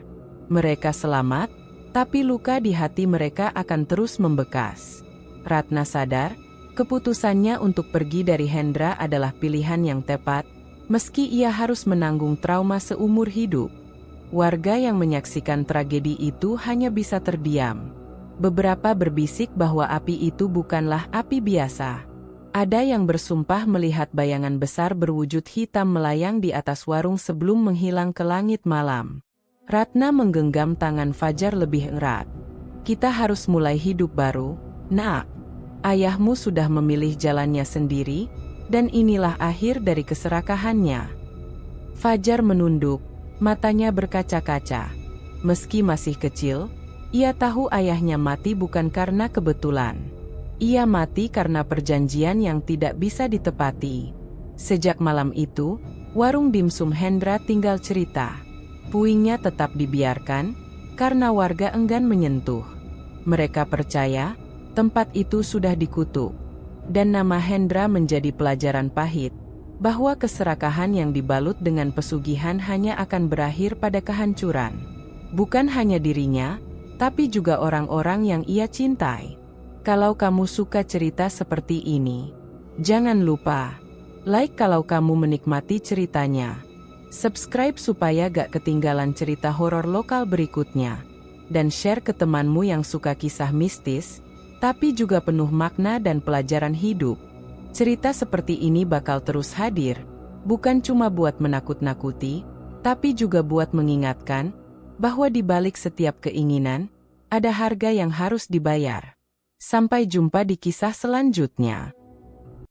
Mereka selamat, tapi luka di hati mereka akan terus membekas. Ratna sadar, keputusannya untuk pergi dari Hendra adalah pilihan yang tepat, Meski ia harus menanggung trauma seumur hidup, warga yang menyaksikan tragedi itu hanya bisa terdiam. Beberapa berbisik bahwa api itu bukanlah api biasa. Ada yang bersumpah melihat bayangan besar berwujud hitam melayang di atas warung sebelum menghilang ke langit malam. Ratna menggenggam tangan Fajar lebih erat. Kita harus mulai hidup baru, Nak. Ayahmu sudah memilih jalannya sendiri, dan inilah akhir dari keserakahannya. Fajar menunduk, matanya berkaca-kaca. Meski masih kecil, ia tahu ayahnya mati bukan karena kebetulan. Ia mati karena perjanjian yang tidak bisa ditepati. Sejak malam itu, warung dimsum Hendra tinggal cerita. Puingnya tetap dibiarkan, karena warga enggan menyentuh. Mereka percaya, tempat itu sudah dikutuk. Dan nama Hendra menjadi pelajaran pahit, bahwa keserakahan yang dibalut dengan pesugihan hanya akan berakhir pada kehancuran. Bukan hanya dirinya, tapi juga orang-orang yang ia cintai. Kalau kamu suka cerita seperti ini, jangan lupa like kalau kamu menikmati ceritanya. Subscribe supaya gak ketinggalan cerita horor lokal berikutnya. Dan share ke temanmu yang suka kisah mistis, tapi juga penuh makna dan pelajaran hidup. Cerita seperti ini bakal terus hadir, bukan cuma buat menakut-nakuti, tapi juga buat mengingatkan, bahwa di balik setiap keinginan, ada harga yang harus dibayar. Sampai jumpa di kisah selanjutnya.